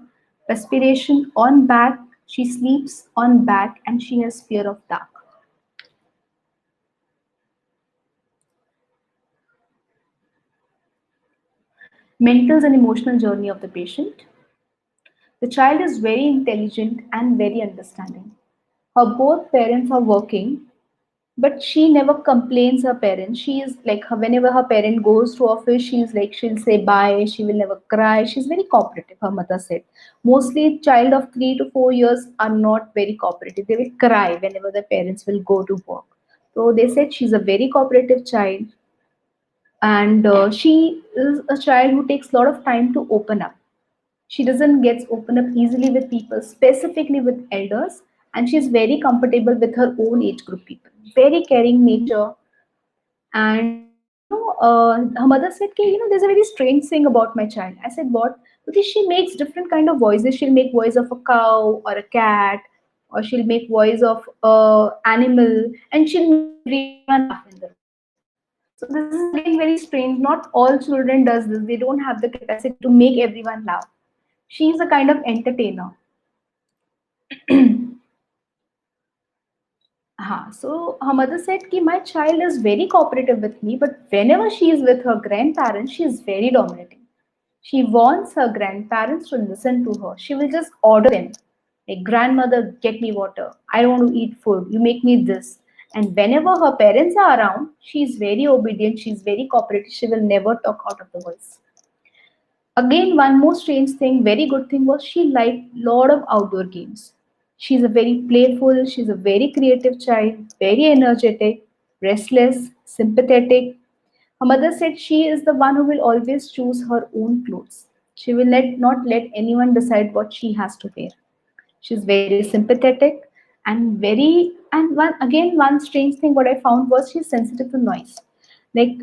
perspiration on back, she sleeps on back, and she has fear of dark. Mental and emotional journey of the patient. The child is very intelligent and very understanding. Her both parents are working, but she never complains her parents. She is like her, whenever her parent goes to office, she's like she'll say bye, she will never cry. She's very cooperative, her mother said. Mostly child of 3 to 4 years are not very cooperative. They will cry whenever the parents will go to work. So they said she's a very cooperative child, and she is a child who takes a lot of time to open up. She doesn't get open up easily with people, specifically with elders, and she's very comfortable with her own age group people. Very caring nature, and her mother said, "Okay, there's a very strange thing about my child." I said, "What?" Because she makes different kind of voices. She'll make voice of a cow or a cat, or she'll make voice of a animal, and she'll make everyone laugh in the room. So this is again very strange. Not all children does this. They don't have the capacity to make everyone laugh. She's a kind of entertainer. So her mother said कि my child is very cooperative with me, but whenever she is with her grandparents, she is very dominating. She wants her grandparents to listen to her. She will just order them. Like, grandmother, get me water. I don't want to eat food. You make me this. And whenever her parents are around, she is very obedient. She is very cooperative. She will never talk out of the voice. Again, one more strange thing, very good thing was she liked lot of outdoor games. She's a very playful, she's a very creative child, very energetic, restless, sympathetic. Her mother said she is the one who will always choose her own clothes. She will not let anyone decide what she has to wear. She's very sympathetic and one strange thing what I found was she's sensitive to noise. Like,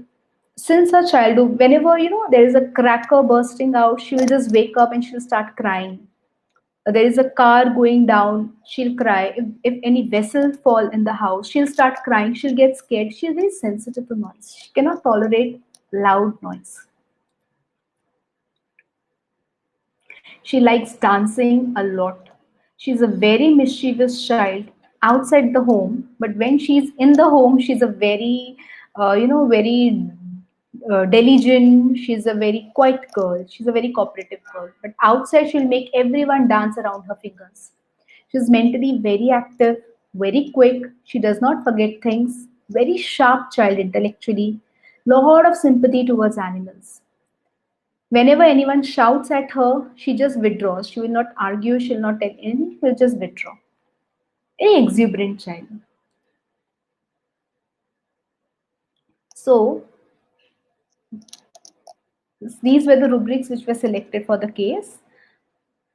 since her childhood, whenever there is a cracker bursting out, she will just wake up and she'll start crying. There is a car going down, she'll cry. If any vessel fall in the house, she'll start crying. She'll get scared. She's very sensitive to noise. She cannot tolerate loud noise. She likes dancing a lot. She's a very mischievous child outside the home, but when she's in the home, she's a very, very diligent. She's a very quiet girl. She's a very cooperative girl. But outside, she'll make everyone dance around her fingers. She's mentally very active, very quick. She does not forget things. very sharp child intellectually, lot of sympathy towards animals. Whenever anyone shouts at her, she just withdraws. She will not argue, she will not tell anything, she will just withdraw. Very exuberant child. So, these were the rubrics which were selected for the case.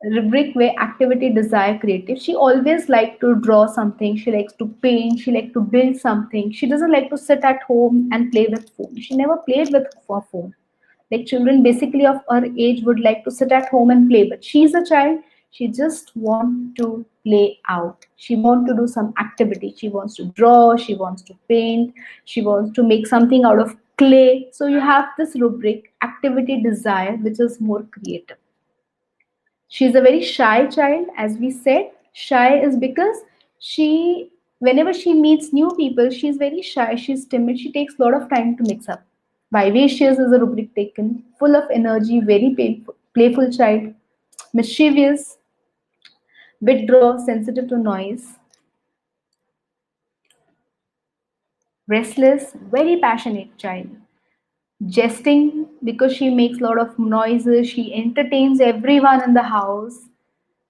Rubric where activity, desire, creative. She always liked to draw something. She likes to paint. She likes to build something. She doesn't like to sit at home and play with phone. She never played with her phone. Like children basically of her age would like to sit at home and play, but she's a child. She just wants to play out. She wants to do some activity. She wants to draw. She wants to paint. She wants to make something out of clay. So you have this rubric, activity, desire, which is more creative. She's a very shy child, as we said. Shy is because whenever she meets new people, she's very shy, she's timid, she takes a lot of time to mix up. Vivacious is a rubric taken, full of energy, very playful child, mischievous, withdraw, sensitive to noise, restless, very passionate child, jesting because she makes a lot of noises, she entertains everyone in the house.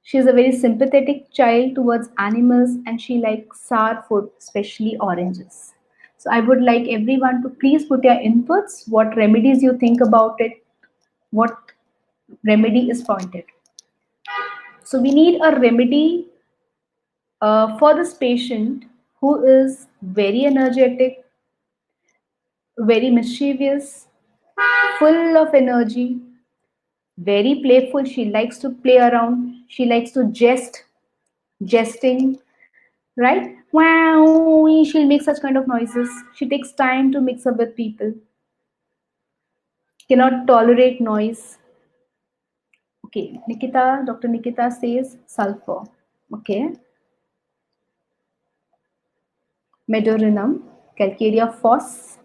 She's a very sympathetic child towards animals and she likes sour food, especially oranges. So I would like everyone to please put your inputs, what remedies you think about it, what remedy is pointed. So we need a remedy for this patient who is very energetic, very mischievous, full of energy, very playful. She likes to play around. She likes to jesting, right? Wow, she'll make such kind of noises. She takes time to mix up with people. Cannot tolerate noise. Okay, Nikita, Dr. Nikita says sulfur. Okay. Medorinum, Calcarea phos,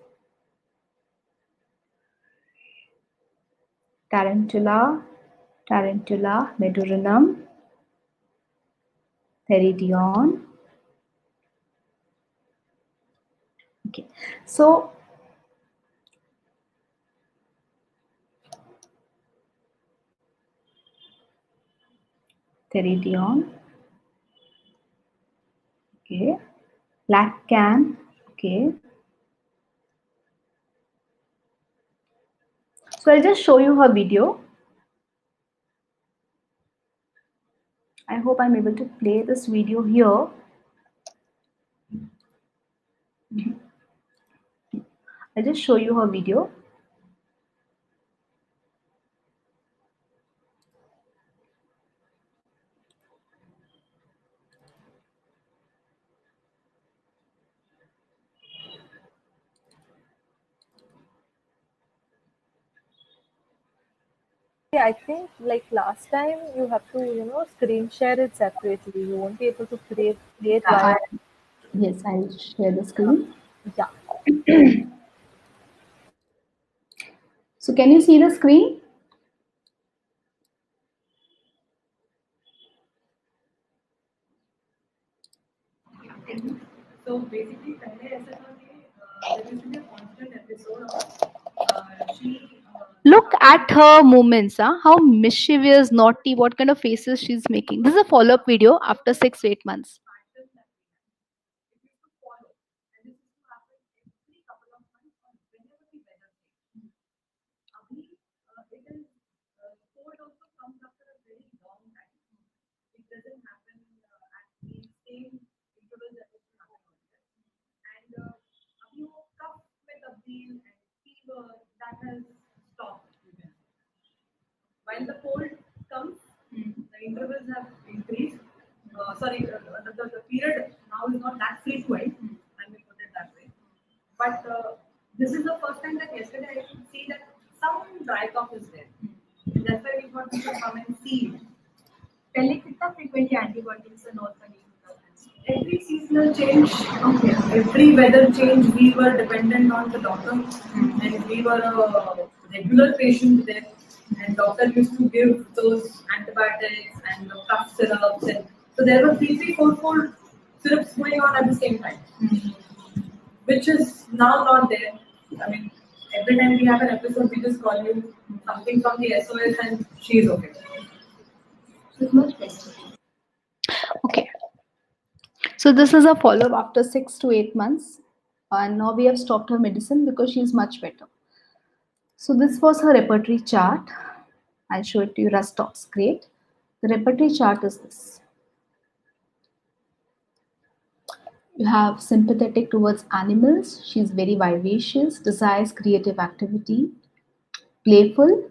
tarantula, Medorinum, Theridion. Okay, so Theridion. Okay, Laccan. Okay, so I'll just show you her video. I hope I'm able to play this video here. I'll just show you her video. I think like last time you have to, screen share it separately. You won't be able to play it Yeah, while. yes, I'll share the screen. Yeah. So can you see the screen? So basically, पहले ऐसा था कि there used to be a constant episode of she. Look at her movements, huh? How mischievous, naughty, what kind of faces she's making. This is a follow-up video after 6-8 months. That has stopped. While the cold comes, the intervals have increased. The period now is not that frequent. I may put it that way. But this is the first time that yesterday I could see that some dry cough is there. And that's why we thought we should come and see it. पहले कितना frequently antibiotics and all का use होता था? Every seasonal change, okay. Every weather change, we were dependent on the doctor, and we were a regular patient there. And doctor used to give those antibiotics and the cough syrups, and so there were 3, 4 syrups going on at the same time. which is now not there. I mean, every time we have an episode, we just call you something from the SOS and she's okay. She's much better. Okay. So this is a follow-up after 6 to 8 months. And now we have stopped her medicine because she's much better. So this was her repertory chart. I'll show it to you. Rust talks great. The repertory chart is this. You have sympathetic towards animals. She's very vivacious, desires creative activity, playful,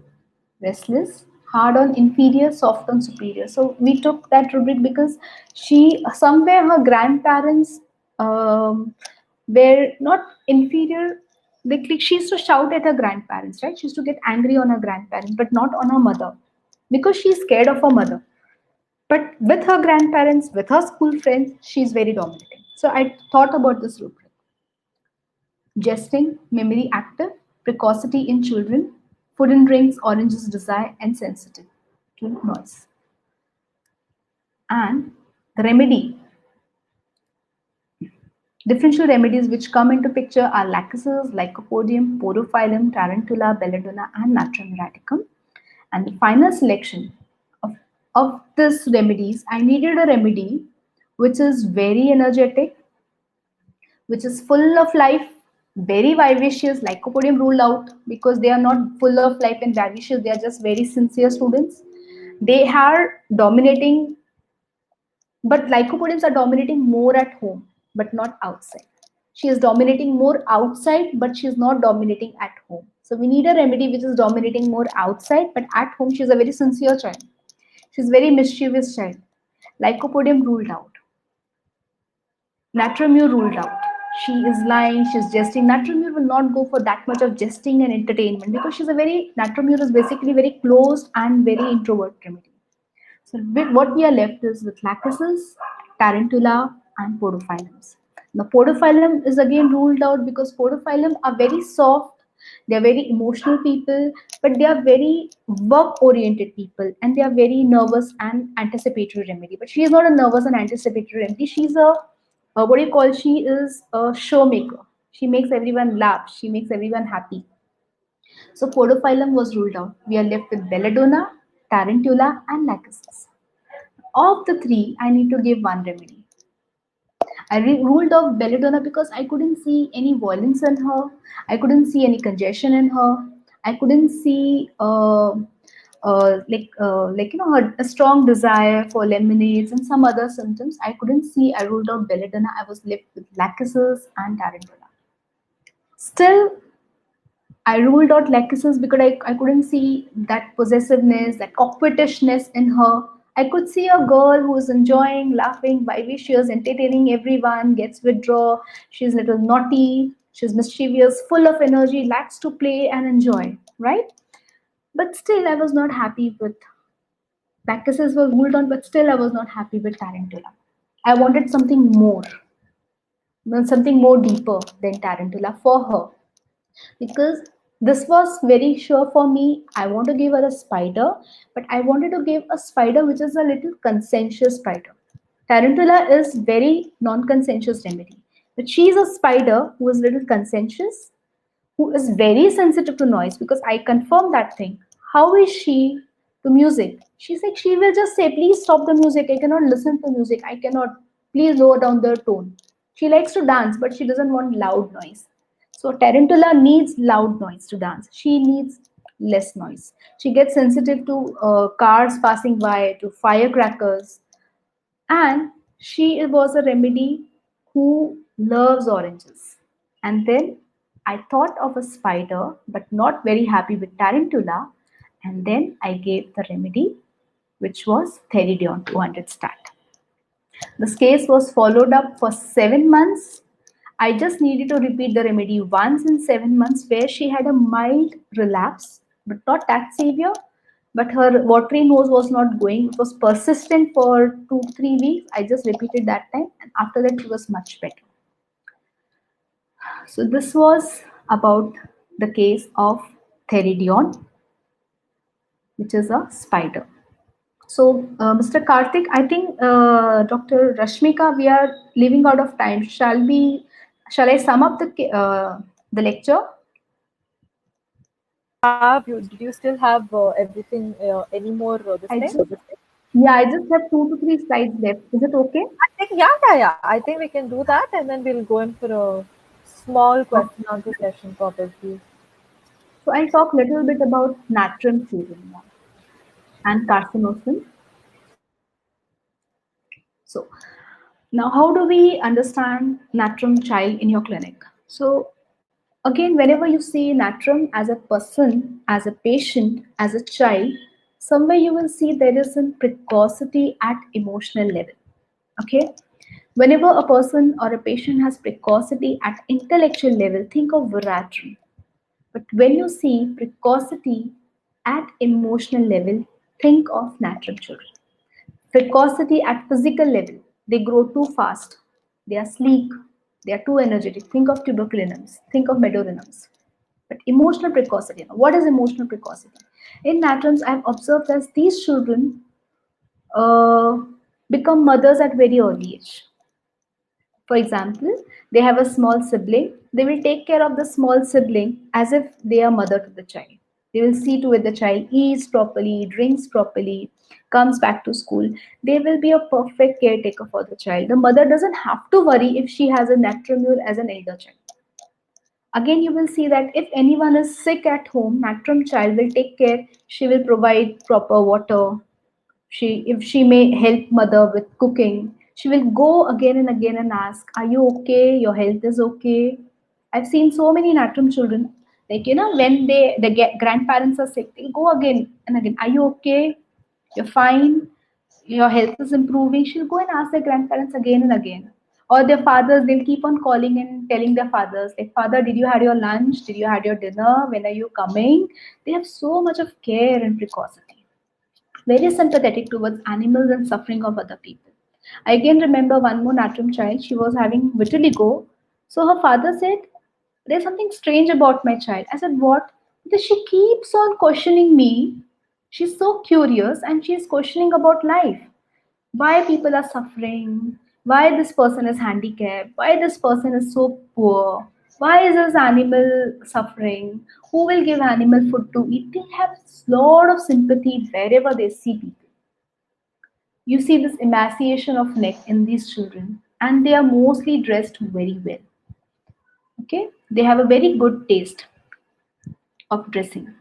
restless, hard on inferior, soft on superior. So we took that rubric because she somewhere her grandparents were not inferior. Like she used to shout at her grandparents, right? She used to get angry on her grandparents, but not on her mother because she's scared of her mother. But with her grandparents, with her school friends, she's very dominating. So I thought about this rubric. Jesting, memory active, precocity in children, food and drinks, oranges desire, and sensitive to noise. And the remedy, differential remedies which come into picture are lachesis, lycopodium, porophyllum, tarantula, belladonna, and natrum muraticum. And the final selection of this remedies, I needed a remedy which is very energetic, which is full of life, very vivacious. Lycopodium ruled out because they are not full of life and vivacious, they are just very sincere students. They are dominating, but lycopodiums are dominating more at home, but not outside. She is dominating more outside, but she is not dominating at home. So we need a remedy which is dominating more outside, but at home she is a very sincere child. She's very mischievous child. Lycopodium ruled out. Natramure ruled out. She is lying, she's jesting. Natramure will not go for that much of jesting and entertainment because she's a very, Natramure is basically very closed and very introvert remedy. So what we are left is with lachesis, tarantula, and podophyllums. Now podophyllum is again ruled out because podophyllum are very soft, they are very emotional people, but they are very work-oriented people and they are very nervous and anticipatory remedy. But she is not a nervous and anticipatory remedy. She's a what do you call? She is a showmaker. She makes everyone laugh. She makes everyone happy. So podophyllum was ruled out. We are left with belladonna, tarantula, and lachesis. Of the three, I need to give one remedy. I ruled out belladonna because I couldn't see any violence in her. I couldn't see any congestion in her. I couldn't see her a strong desire for lemonades and some other symptoms. I couldn't see. I ruled out belladonna. I was left with lachesis and tarantula. Still, I ruled out lachesis because I couldn't see that possessiveness, that coquettishness in her. I could see a girl who is enjoying, laughing, vivacious, entertaining everyone, gets withdraw. She's a little naughty, she's mischievous, full of energy, likes to play and enjoy, right? But still, I was not happy with lachesis was ruled on, but still, I was not happy with tarantula. I wanted something more deeper than tarantula for her because this was very sure for me. I want to give her a spider, but I wanted to give a spider which is a little conscientious spider. Tarantula is very non-conscientious remedy, but she is a spider who is little conscientious, who is very sensitive to noise because I confirmed that thing. How is she to music? She's like, she will just say, please stop the music. I cannot listen to music. I cannot, please lower down the tone. She likes to dance, but she doesn't want loud noise. So Tarantula needs loud noise to dance. She needs less noise. She gets sensitive to cars passing by, to firecrackers, and she was a remedy who loves oranges. And then I thought of a spider, but not very happy with tarantula. And then I gave the remedy, which was Theridion 200 stat. This case was followed up for 7 months. I just needed to repeat the remedy once in 7 months where she had a mild relapse, but not that severe. But her watery nose was not going. It was persistent for 2 3 weeks. I just repeated that time, and after that, she was much better. So this was about the case of Theridion, which is a spider. So, Mr. Karthik, I think Dr. Rashmika, we are leaving out of time. Shall we Shall I sum up the lecture? Did you still have everything, any more this I thing? just Yeah, I just have 2 to 3 slides left. Is it okay? I think, yeah. I think we can do that, and then we'll go in for a small Okay. question answer session probably. So I'll talk a little bit about natrum children now and carcinosin. So now, how do we understand natrum child in your clinic? So again, whenever you see natrum as a person, as a patient, as a child, somewhere you will see there is some precocity at emotional level. Okay, whenever a person or a patient has precocity at intellectual level, think of veratrum. But when you see precocity at emotional level, think of natrum children. Precocity at physical level, they grow too fast, they are sleek, they are too energetic. Think of tuberculinums, think of medorinums. But emotional precocity, what is emotional precocity? In natrums, I have observed that these children uh, become mothers at very early age. For example, they have a small sibling. They will take care of the small sibling as if they are mother to the child. They will see to it the child eats properly, drinks properly, comes back to school. They will be a perfect caretaker for the child. The mother doesn't have to worry if she has a natrum as an elder child. Again, you will see that if anyone is sick at home, natrum child will take care. She will provide proper water, if she may help mother with cooking, she will go again and again and ask, are you okay? Your health is okay? I've seen so many natrum children, like when the grandparents are sick, they'll go again and again, are you okay? You're fine? Your health is improving? She'll go and ask their grandparents again and again. Or their fathers, they'll keep on calling and telling their fathers, like, Father, did you had your lunch? Did you had your dinner? When are you coming? They have so much of care and precaution, very sympathetic towards animals and suffering of other people. I again remember one more Natrum child, she was having vitiligo. So her father said, there's something strange about my child. I said, what? Because she keeps on questioning me. She's so curious and she's questioning about life. Why people are suffering, why this person is handicapped, why this person is so poor, why is this animal suffering, who will give animal food to eat. They have a lot of sympathy wherever they see people. You see this emaciation of neck in these children, and they are mostly dressed very well. Okay, they have a very good taste of dressing.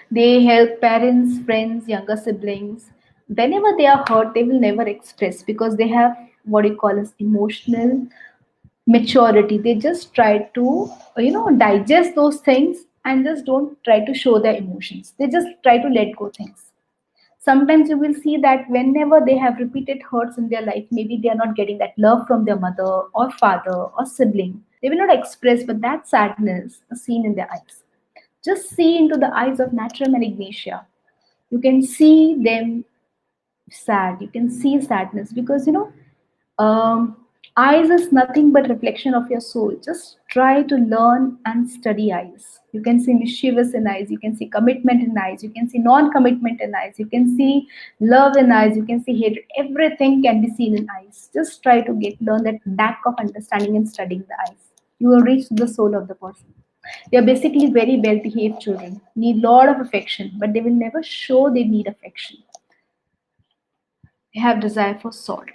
They help parents, friends, younger siblings. Whenever they are hurt, they will never express because they have what you call as emotional maturity. They just try to, digest those things and just don't try to show their emotions. They just try to let go things. Sometimes you will see that whenever they have repeated hurts in their life, maybe they are not getting that love from their mother or father or sibling. They will not express, but that sadness is seen in their eyes. Just see into the eyes of Natrum and Ignatia. You can see them sad. You can see sadness because um, eyes is nothing but reflection of your soul. Just try to learn and study eyes. You can see mischievous in eyes. You can see commitment in eyes. You can see non-commitment in eyes. You can see love in eyes. You can see hatred. Everything can be seen in eyes. Just try to learn that knack of understanding and studying the eyes. You will reach the soul of the person. They are basically very well-behaved children. Need lot of affection, but they will never show they need affection. They have desire for salt.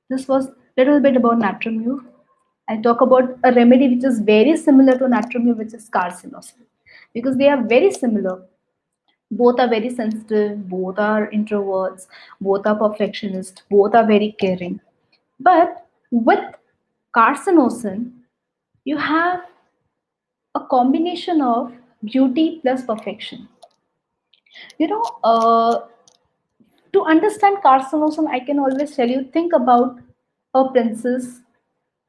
This was a little bit about natrium. I'll talk about a remedy which is very similar to natrium, which is carcinosin, because they are very similar. Both are very sensitive, both are introverts, both are perfectionists, both are very caring. But with carcinosin, you have a combination of beauty plus perfection. You know, to understand carcinosin, I can always tell you think about a princess,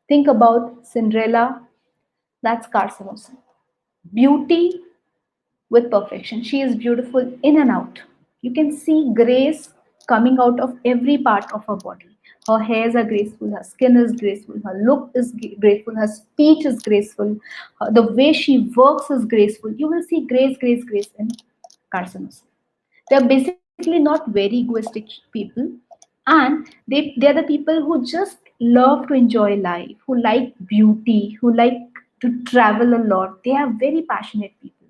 think about Cinderella. That's carcinosin. Beauty with perfection. She is beautiful in and out. You can see grace coming out of every part of her body. Her hairs are graceful, her skin is graceful, her look is graceful, her speech is graceful, the way she works is graceful. You will see grace, grace, grace in carcinosin. They are basically not very egoistic people, and they are the people who just love to enjoy life, who like beauty, who like to travel a lot. They are very passionate people.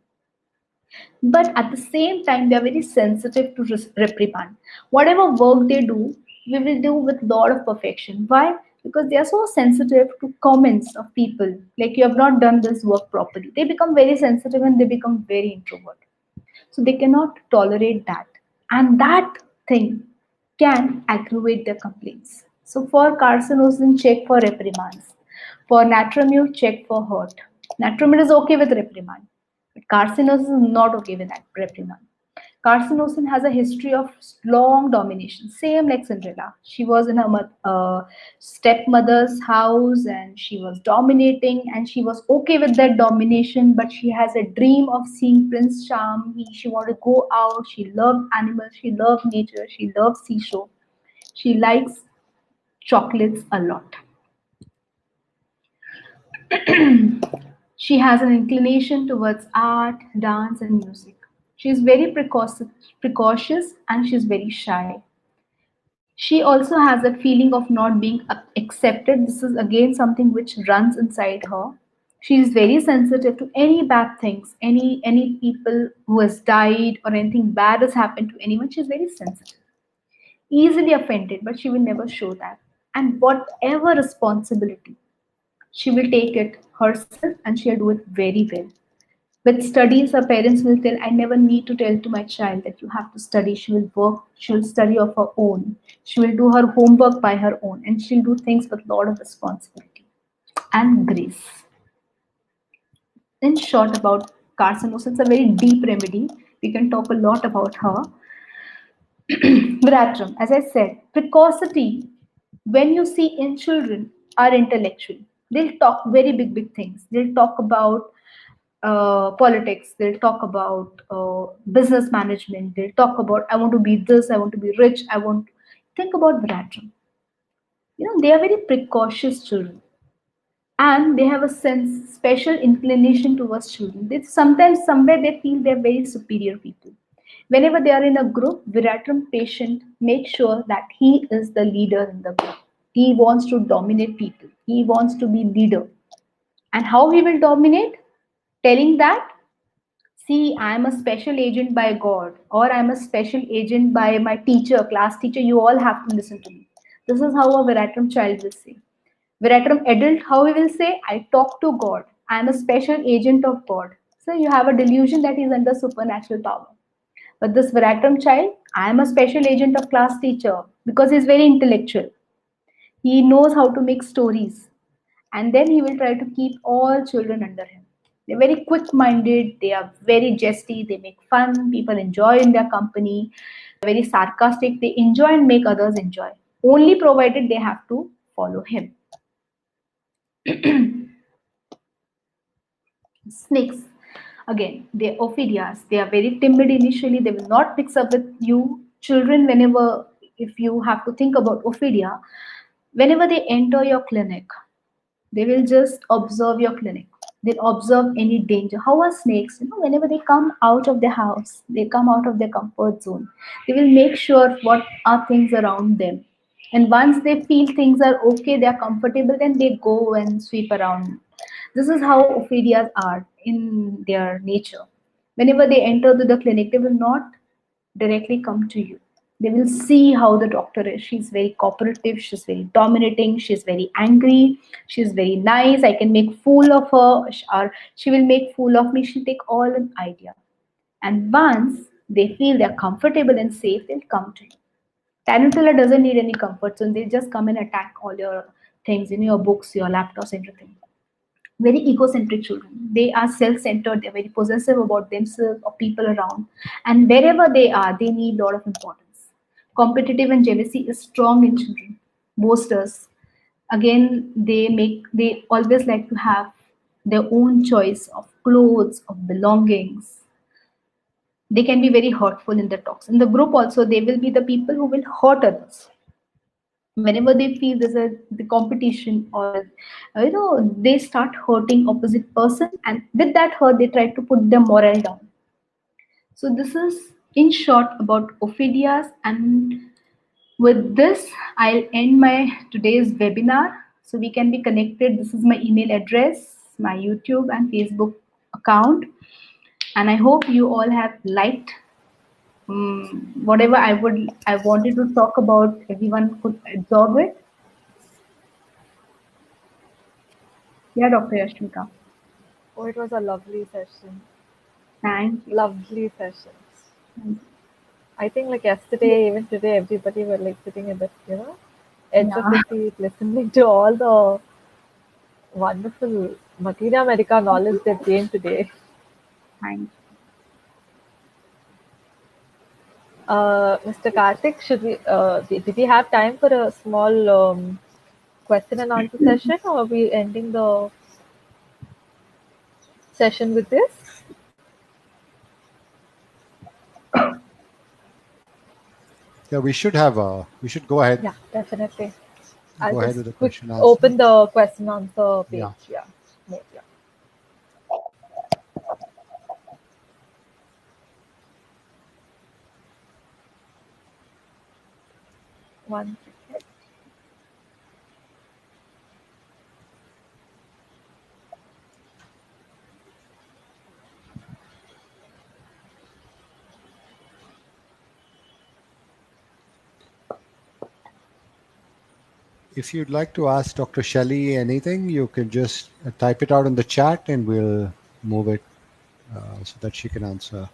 But at the same time, they are very sensitive to reprimand. Whatever work they do, we will do with lot of perfection. Why? Because they are so sensitive to comments of people. Like you have not done this work properly. They become very sensitive and they become very introvert. So they cannot tolerate that. And that thing can aggravate their complaints. So for carcinosin, check for reprimands. For natramine, check for hurt. Natramine is okay with reprimand, but carcinosin is not okay with that reprimand. Carcinosin has a history of long domination, same like Cinderella. She was in her stepmother's house and she was dominating and she was okay with that domination, but she has a dream of seeing Prince Charm. She wanted to go out. She loved animals. She loved nature. She loved seashore. She likes chocolates a lot. She has an inclination towards art, dance, and music. She is very precocious and she is very shy. She also has that feeling of not being accepted. This is again something which runs inside her. She is very sensitive to any bad things, any people who has died or anything bad has happened to anyone. She's very sensitive, easily offended, but she will never show that. And whatever responsibility, she will take it herself and she'll do it very well. With studies, her parents will tell, I never need to tell to my child that you have to study. She will work, she will study of her own. She will do her homework by her own and she'll do things with a lot of responsibility and grace. In short, about carcinosis, it's a very deep remedy. We can talk a lot about her. Viratram, as I said, precocity, when you see in children, are intellectual. They'll talk very big things. They'll talk about politics. They'll talk about business management. They'll talk about, I want to be this, I want to be rich, I want. Think about Viratram. They are very precocious children and they have a sense, special inclination towards children. They sometimes, somewhere, they feel they're very superior people. Whenever they are in a group, Viratram patient makes sure that he is the leader in the group. He wants to dominate people. He wants to be leader. And how he will dominate? Telling that, see, I am a special agent by God, or I am a special agent by my teacher, class teacher. You all have to listen to me. This is how a Viratram child will say. Viratram adult, how he will say, I talk to God. I am a special agent of God. So you have a delusion that he is under supernatural power. But this Viratram child, I am a special agent of class teacher because he is very intellectual. He knows how to make stories. And then he will try to keep all children under him. They're very quick minded, they are very jesty, they make fun, people enjoy in their company, they're very sarcastic, they enjoy and make others enjoy. Only provided they have to follow him. Snakes, again, they're ophidias. They are very timid initially. They will not mix up with you. Children, whenever, if you have to think about ophidia, whenever they enter your clinic, they will just observe your clinic. They'll observe any danger. How are snakes? Whenever they come out of their house, they come out of their comfort zone. They will make sure what are things around them. And once they feel things are okay, they are comfortable, then they go and sweep around. This is how ophidias are in their nature. Whenever they enter to the clinic, they will not directly come to you. They will see how the doctor is. She's very cooperative, she's very dominating, she's very angry, she's very nice. I can make fool of her, or she will make fool of me. She'll take all an idea. And once they feel they're comfortable and safe, they'll come to you. Tarantula doesn't need any comfort zone. They just come and attack all your things, your books, your laptops, everything. Very egocentric children. They are self-centered. They're very possessive about themselves or people around. And wherever they are, they need a lot of importance. Competitive and jealousy is strong in children. Boasters. Again, they always like to have their own choice of clothes, of belongings. They can be very hurtful in the talks. In the group also, they will be the people who will hurt others whenever they feel there's the competition, or they start hurting opposite person, and with that hurt they try to put their morale down. So this is in short about ophidias. And With this, I'll end my today's webinar. So we can be connected. This is my email address, my YouTube and Facebook account. And I hope you all have liked whatever I wanted to talk about. Everyone could absorb it. Yeah, Dr. Yashmika. Oh, it was a lovely session. Thank you. Lovely sessions. Thank I think like you. yesterday, even today, everybody were like sitting in the, edge of Yeah, the seat, listening to all the wonderful materia medica knowledge that came today. thank Mr. Karthik, did we have time for a small question and answer session, or are we ending the session with this? Yeah, we should go ahead. Yeah, definitely. I'll Go ahead just with the quick question answer. open the question answer page. Yeah. Yeah. Mode, yeah. One second. If you'd like to ask Dr. Shelly anything, you can just type it out in the chat and we'll move it so that she can answer.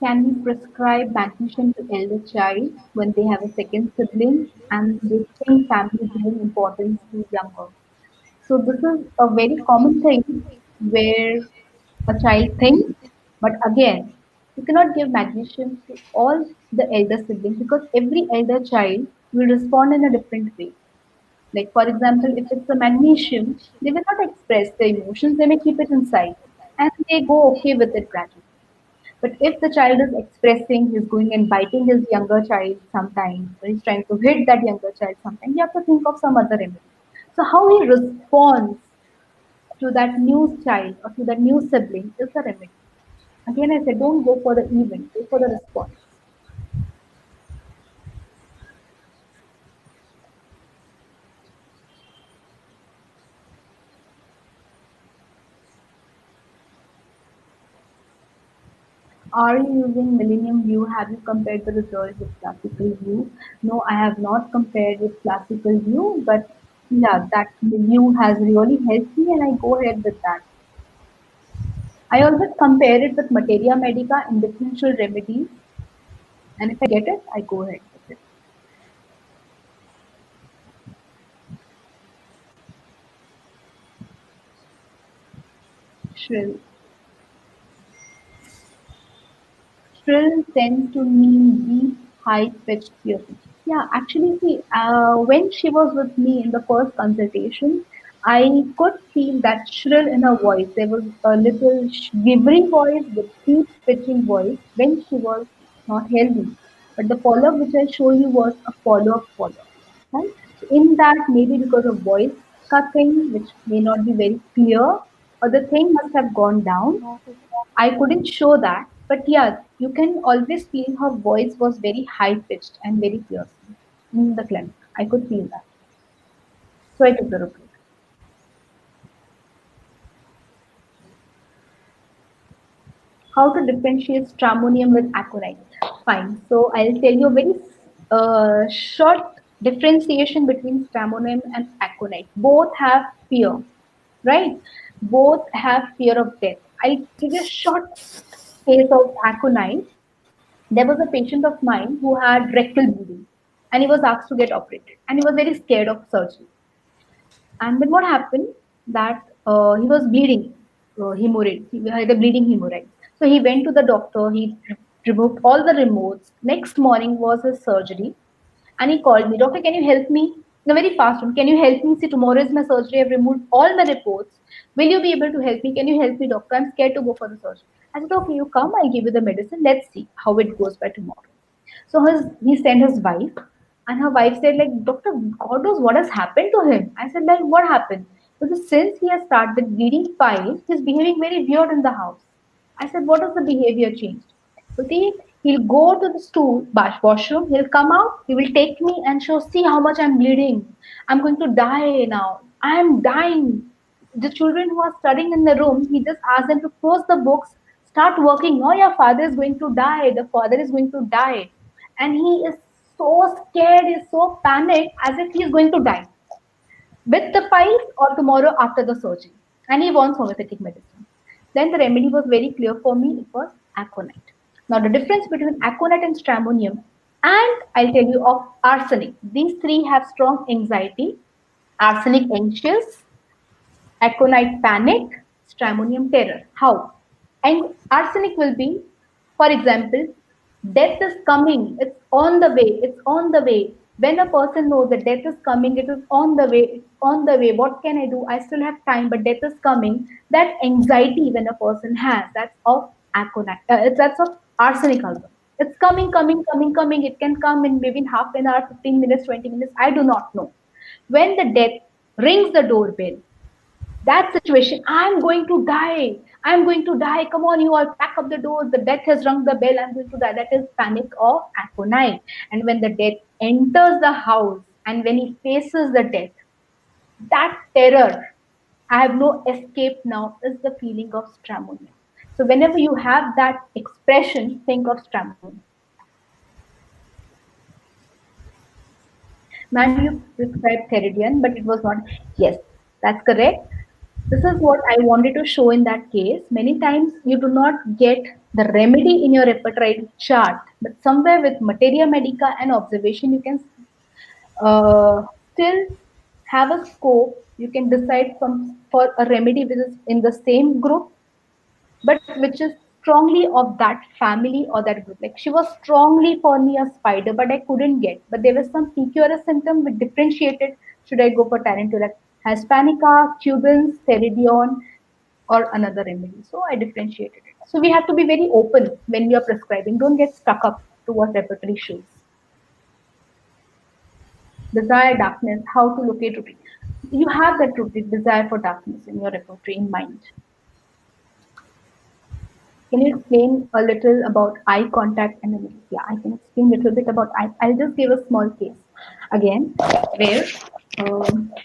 Can we prescribe magnesium to elder child when they have a second sibling and they think family giving importance to younger? So this is a very common thing where a child thinks, but again, you cannot give magnesium to all the elder siblings because every elder child will respond in a different way. Like for example, if it's a magnesium, they will not express their emotions, they may keep it inside and they go okay with it gradually. But if the child is expressing, he's going and biting his younger child sometimes, or he's trying to hit that younger child sometimes, you have to think of some other remedy. So how he responds to that new child or to that new sibling is the remedy. Again, I said, don't go for the event, go for the response. Are you using Millennium View? Have you compared the results with Classical View? No, I have not compared with Classical View, but yeah, that view has really helped me and I go ahead with that. I always compare it with Materia Medica and differential remedies, and if I get it, I go ahead with it. Shrill. Shrill tends to mean deep, high-pitched piercing. Yeah, actually, see, when she was with me in the first consultation, I could feel that shrill in her voice. There was a little quivering voice with deep pitching voice when she was not healthy. But the follow-up which I show you was a follow-up, right? So in that, maybe because of voice cutting, which may not be very clear, or the thing must have gone down. I couldn't show that, but yeah, you can always feel her voice was very high pitched and very piercing in the clinic. I could feel that. So I took the report. How to differentiate stramonium with aconite? Fine. So I'll tell you a very short differentiation between stramonium and aconite. Both have fear, right? Both have fear of death. I'll give you a short case of aconite. There was a patient of mine who had rectal bleeding and he was asked to get operated and he was very scared of surgery. And then what happened that he was bleeding hemorrhage. He had a bleeding hemorrhage. So he went to the doctor. He removed all the remotes. Next morning was his surgery, and he called me, doctor, can you help me? In a very fast one, can you help me? See, tomorrow is my surgery. I've removed all my reports. Will you be able to help me? Can you help me, doctor? I'm scared to go for the surgery. I said, okay, you come. I'll give you the medicine. Let's see how it goes by tomorrow. So he sent his wife, and her wife said, like, Doctor, God knows what has happened to him. I said, like, what happened? Because since he has started bleeding piles, he's behaving very weird in the house. I said, what is the behavior changed? Kuti, he'll go to the stool, washroom, he'll come out, he will take me and show, see how much I'm bleeding. I'm going to die now. I am dying. The children who are studying in the room, he just asks them to close the books, start working. No, your father is going to die. The father is going to die. And he is so scared, he's so panicked as if he is going to die with the piles or tomorrow after the surgery. And he wants homeopathic medicine. Then the remedy was very clear for me. It was aconite. Now the difference between aconite and stramonium, and I'll tell you of arsenic. These three have strong anxiety. Arsenic anxious, aconite panic, stramonium terror. How? And arsenic will be, for example, death is coming, it's on the way, it's on the way. When a person knows that death is coming, it is on the way, it's on the way. What can I do? I still have time, but death is coming. That anxiety when a person has, that's of aconite, that's of arsenic also. It's coming, coming, coming, coming. It can come in maybe in half an hour, 15 minutes, 20 minutes. I do not know. When the death rings the doorbell, that situation, I'm going to die, I'm going to die, come on, you all pack up the doors, the death has rung the bell, I'm going to die. That is panic or aconite. And when the death enters the house and when he faces the death, that terror, I have no escape now, is the feeling of stramonium. So whenever you have that expression, think of stramonium. Ma'am, you prescribed Theridion, but it was not. Yes, that's correct. This is what I wanted to show in that case. Many times you do not get the remedy in your repertoire chart, but somewhere with materia medica and observation, you can still have a scope. You can decide for a remedy which is in the same group but which is strongly of that family or that group. Like she was strongly for me a spider, but I couldn't get. But there was some PQRS symptom which differentiated. Should I go for Tarantula, Hispanica, Cubans, Theridion, or another remedy? So I differentiated it. So we have to be very open when we are prescribing. Don't get stuck up to what repertory shows. Desire darkness, how to locate routine. You have that routine, desire for darkness in your repertory in mind. Can you explain a little about eye contact and memory? Yeah, I can explain a little bit about eye. I'll just give a small case again, where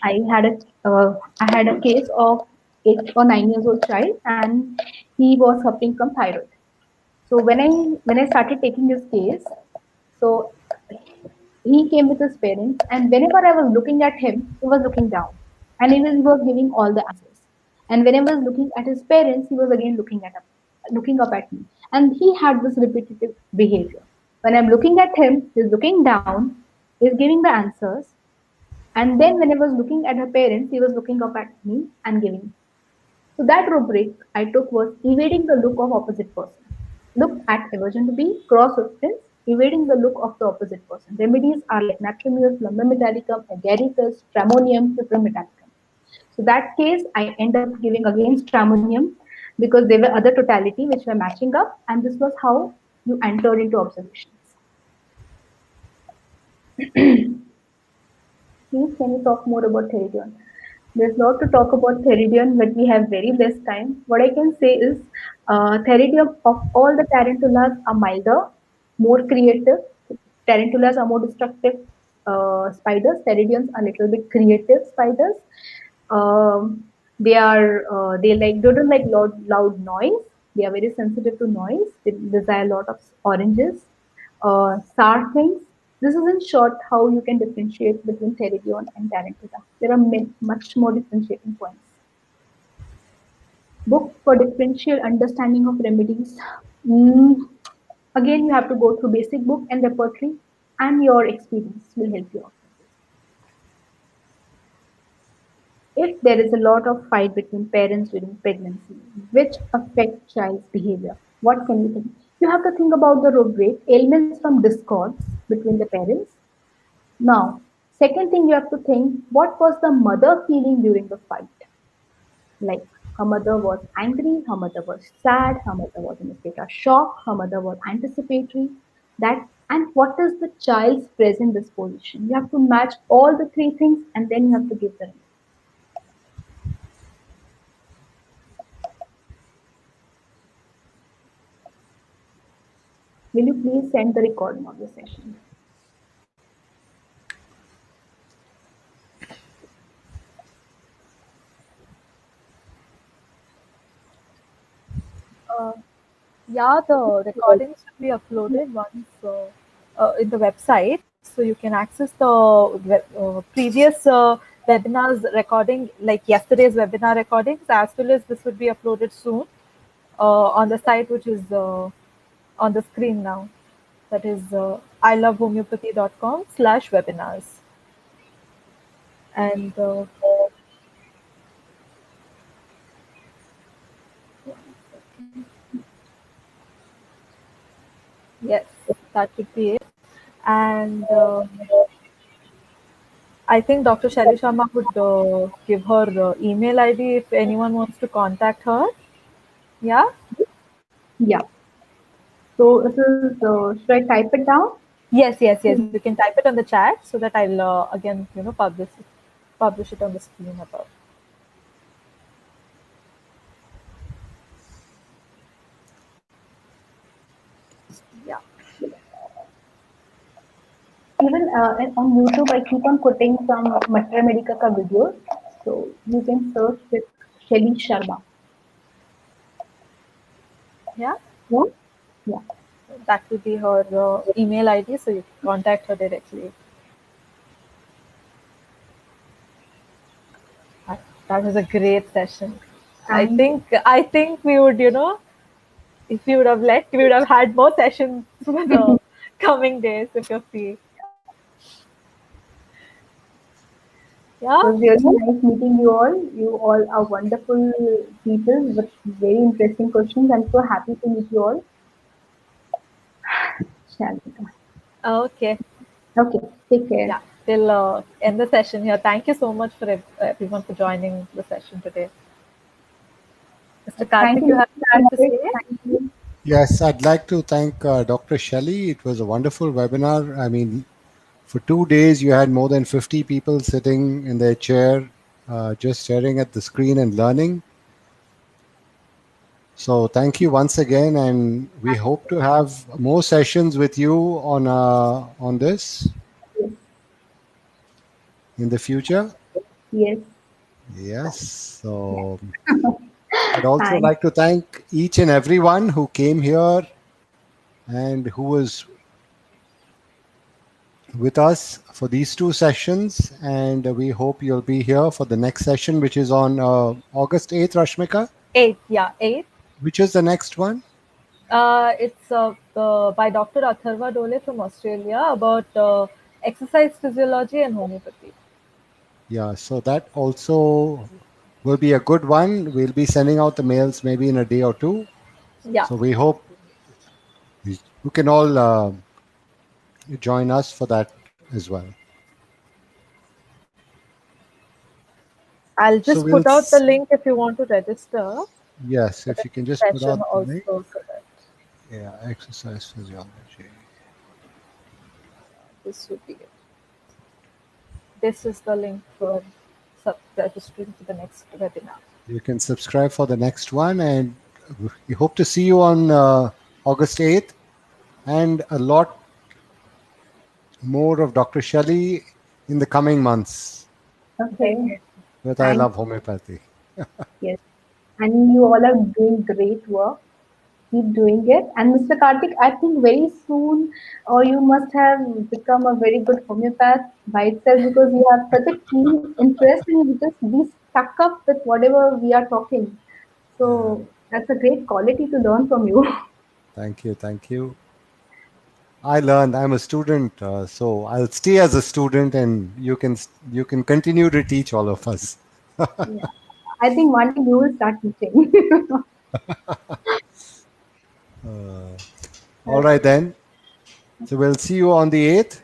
I had a case of 8 or 9 years old child, and he was suffering from thyroid. So when I started taking his case, so he came with his parents, and whenever I was looking at him, he was looking down, and he was giving all the answers. And whenever I was looking at his parents, he was again looking up at me, and he had this repetitive behavior. When I'm looking at him, he's looking down, he's giving the answers, and then when I was looking at her parents, he was looking up at me and giving. So that rubric I took was evading the look of opposite person. Look at aversion to be cross reference, evading the look of the opposite person. Remedies are like natriumurus, lumbum metallicum, agaricus, stramonium, cuprum metallicum. So that case I end up giving again stramonium because there were other totality which were matching up, and this was how you entered into observations. Please, can you talk more about Theridion? There's a lot to talk about Theridion, but we have very less time. What I can say is, Theridion of all the tarantulas are milder, more creative. Tarantulas are more destructive spiders. Theridions are a little bit creative spiders. They don't like loud noise. They are very sensitive to noise. They desire a lot of oranges, sour things. This is in short how you can differentiate between Theridion and Tarantula. There are much more differentiating points. Book for differential understanding of remedies. Mm, Again, you have to go through basic book and repertory, and your experience will help you out. If there is a lot of fight between parents during pregnancy, which affect child's behavior, what can you think? You have to think about the rubric ailments from discords between the parents. Now, second thing you have to think, what was the mother feeling during the fight? Like her mother was angry, her mother was sad, her mother was in a state of shock, her mother was anticipatory. That and what is the child's present disposition? You have to match all the three things and then you have to give the remedy. Will you please send the recording of the session? Uh, yeah, the recordings will be uploaded once in the website, so you can access the previous webinars recording, like yesterday's webinar recordings, as well as this would be uploaded soon on the site, which is on the screen now. That is ilovehomeopathy.com/webinars. And yes, that would be it. And I think Dr. Shelly Sharma would give her email ID if anyone wants to contact her. Yeah. Yeah. So this is, should I type it down? Yes, yes, yes. You can type it on the chat so that I'll again, publish it on the screen above. Yeah. Even and on YouTube, I keep on putting some Matra Medica ka videos. So you can search with Shelly Sharma. Yeah. Yeah. Yeah. That will be her email ID, so you can contact her directly. That was a great session. Thank you. I think we would, if you would have let, we would have had more sessions for the coming days if you're free. It Yeah. was really nice meeting you all. You all are wonderful people with very interesting questions. I'm so happy to meet you all. Shalika. Okay. Okay, take care. Yeah. We'll end the session here. Thank you so much for everyone for joining the session today. Mr. Thank Karthik, you you, have Mr. anything to Karthik. say? Thank you. Yes, I'd like to thank Dr. Shelley. It was a wonderful webinar. I mean, for 2 days, you had more than 50 people sitting in their chair, just staring at the screen and learning. So, thank you once again, and we hope to have more sessions with you on this Yes. in the future. Yes. Yes. So, I'd also Thanks. like to thank each and everyone who came here and who was with us for these two sessions. And we hope you'll be here for the next session, which is on August 8th, Rashmika. 8. Yeah, 8. Which is the next one? It's by Dr. Atharva Dole from Australia about exercise physiology and homeopathy. Yeah, so that also will be a good one. We'll be sending out the mails maybe in a day or two. Yeah. So we hope you can all join us for that as well. I'll So just put out the link if you want to register yes, for the if you can next just put session out the link. also. So that Yeah, exercise physiology. this would be it. This is the link for registering for the next webinar. You can subscribe for the next one, and we hope to see you on August 8th, and a lot more of Dr. Shelley in the coming months Okay. with I Thanks. Love Homeopathy. Yes. And you all are doing great work. Keep doing it. And Mr. Karthik, I think very soon, or you must have become a very good homeopath by itself because you have such a keen interest and you just be stuck up with whatever we are talking. Yeah, So that's a great quality to learn from you. thank you, thank you. I learned. I'm a student, so I'll stay as a student, and you can continue to teach all of us. Yeah. I think one day you will start teaching. All right then. So we'll see you on the 8th.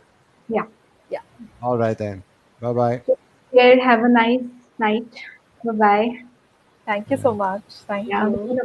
Yeah. Yeah. All right then. Bye bye. Take care. Have a nice night. Bye bye. Thank you so much. Thank Yeah. you.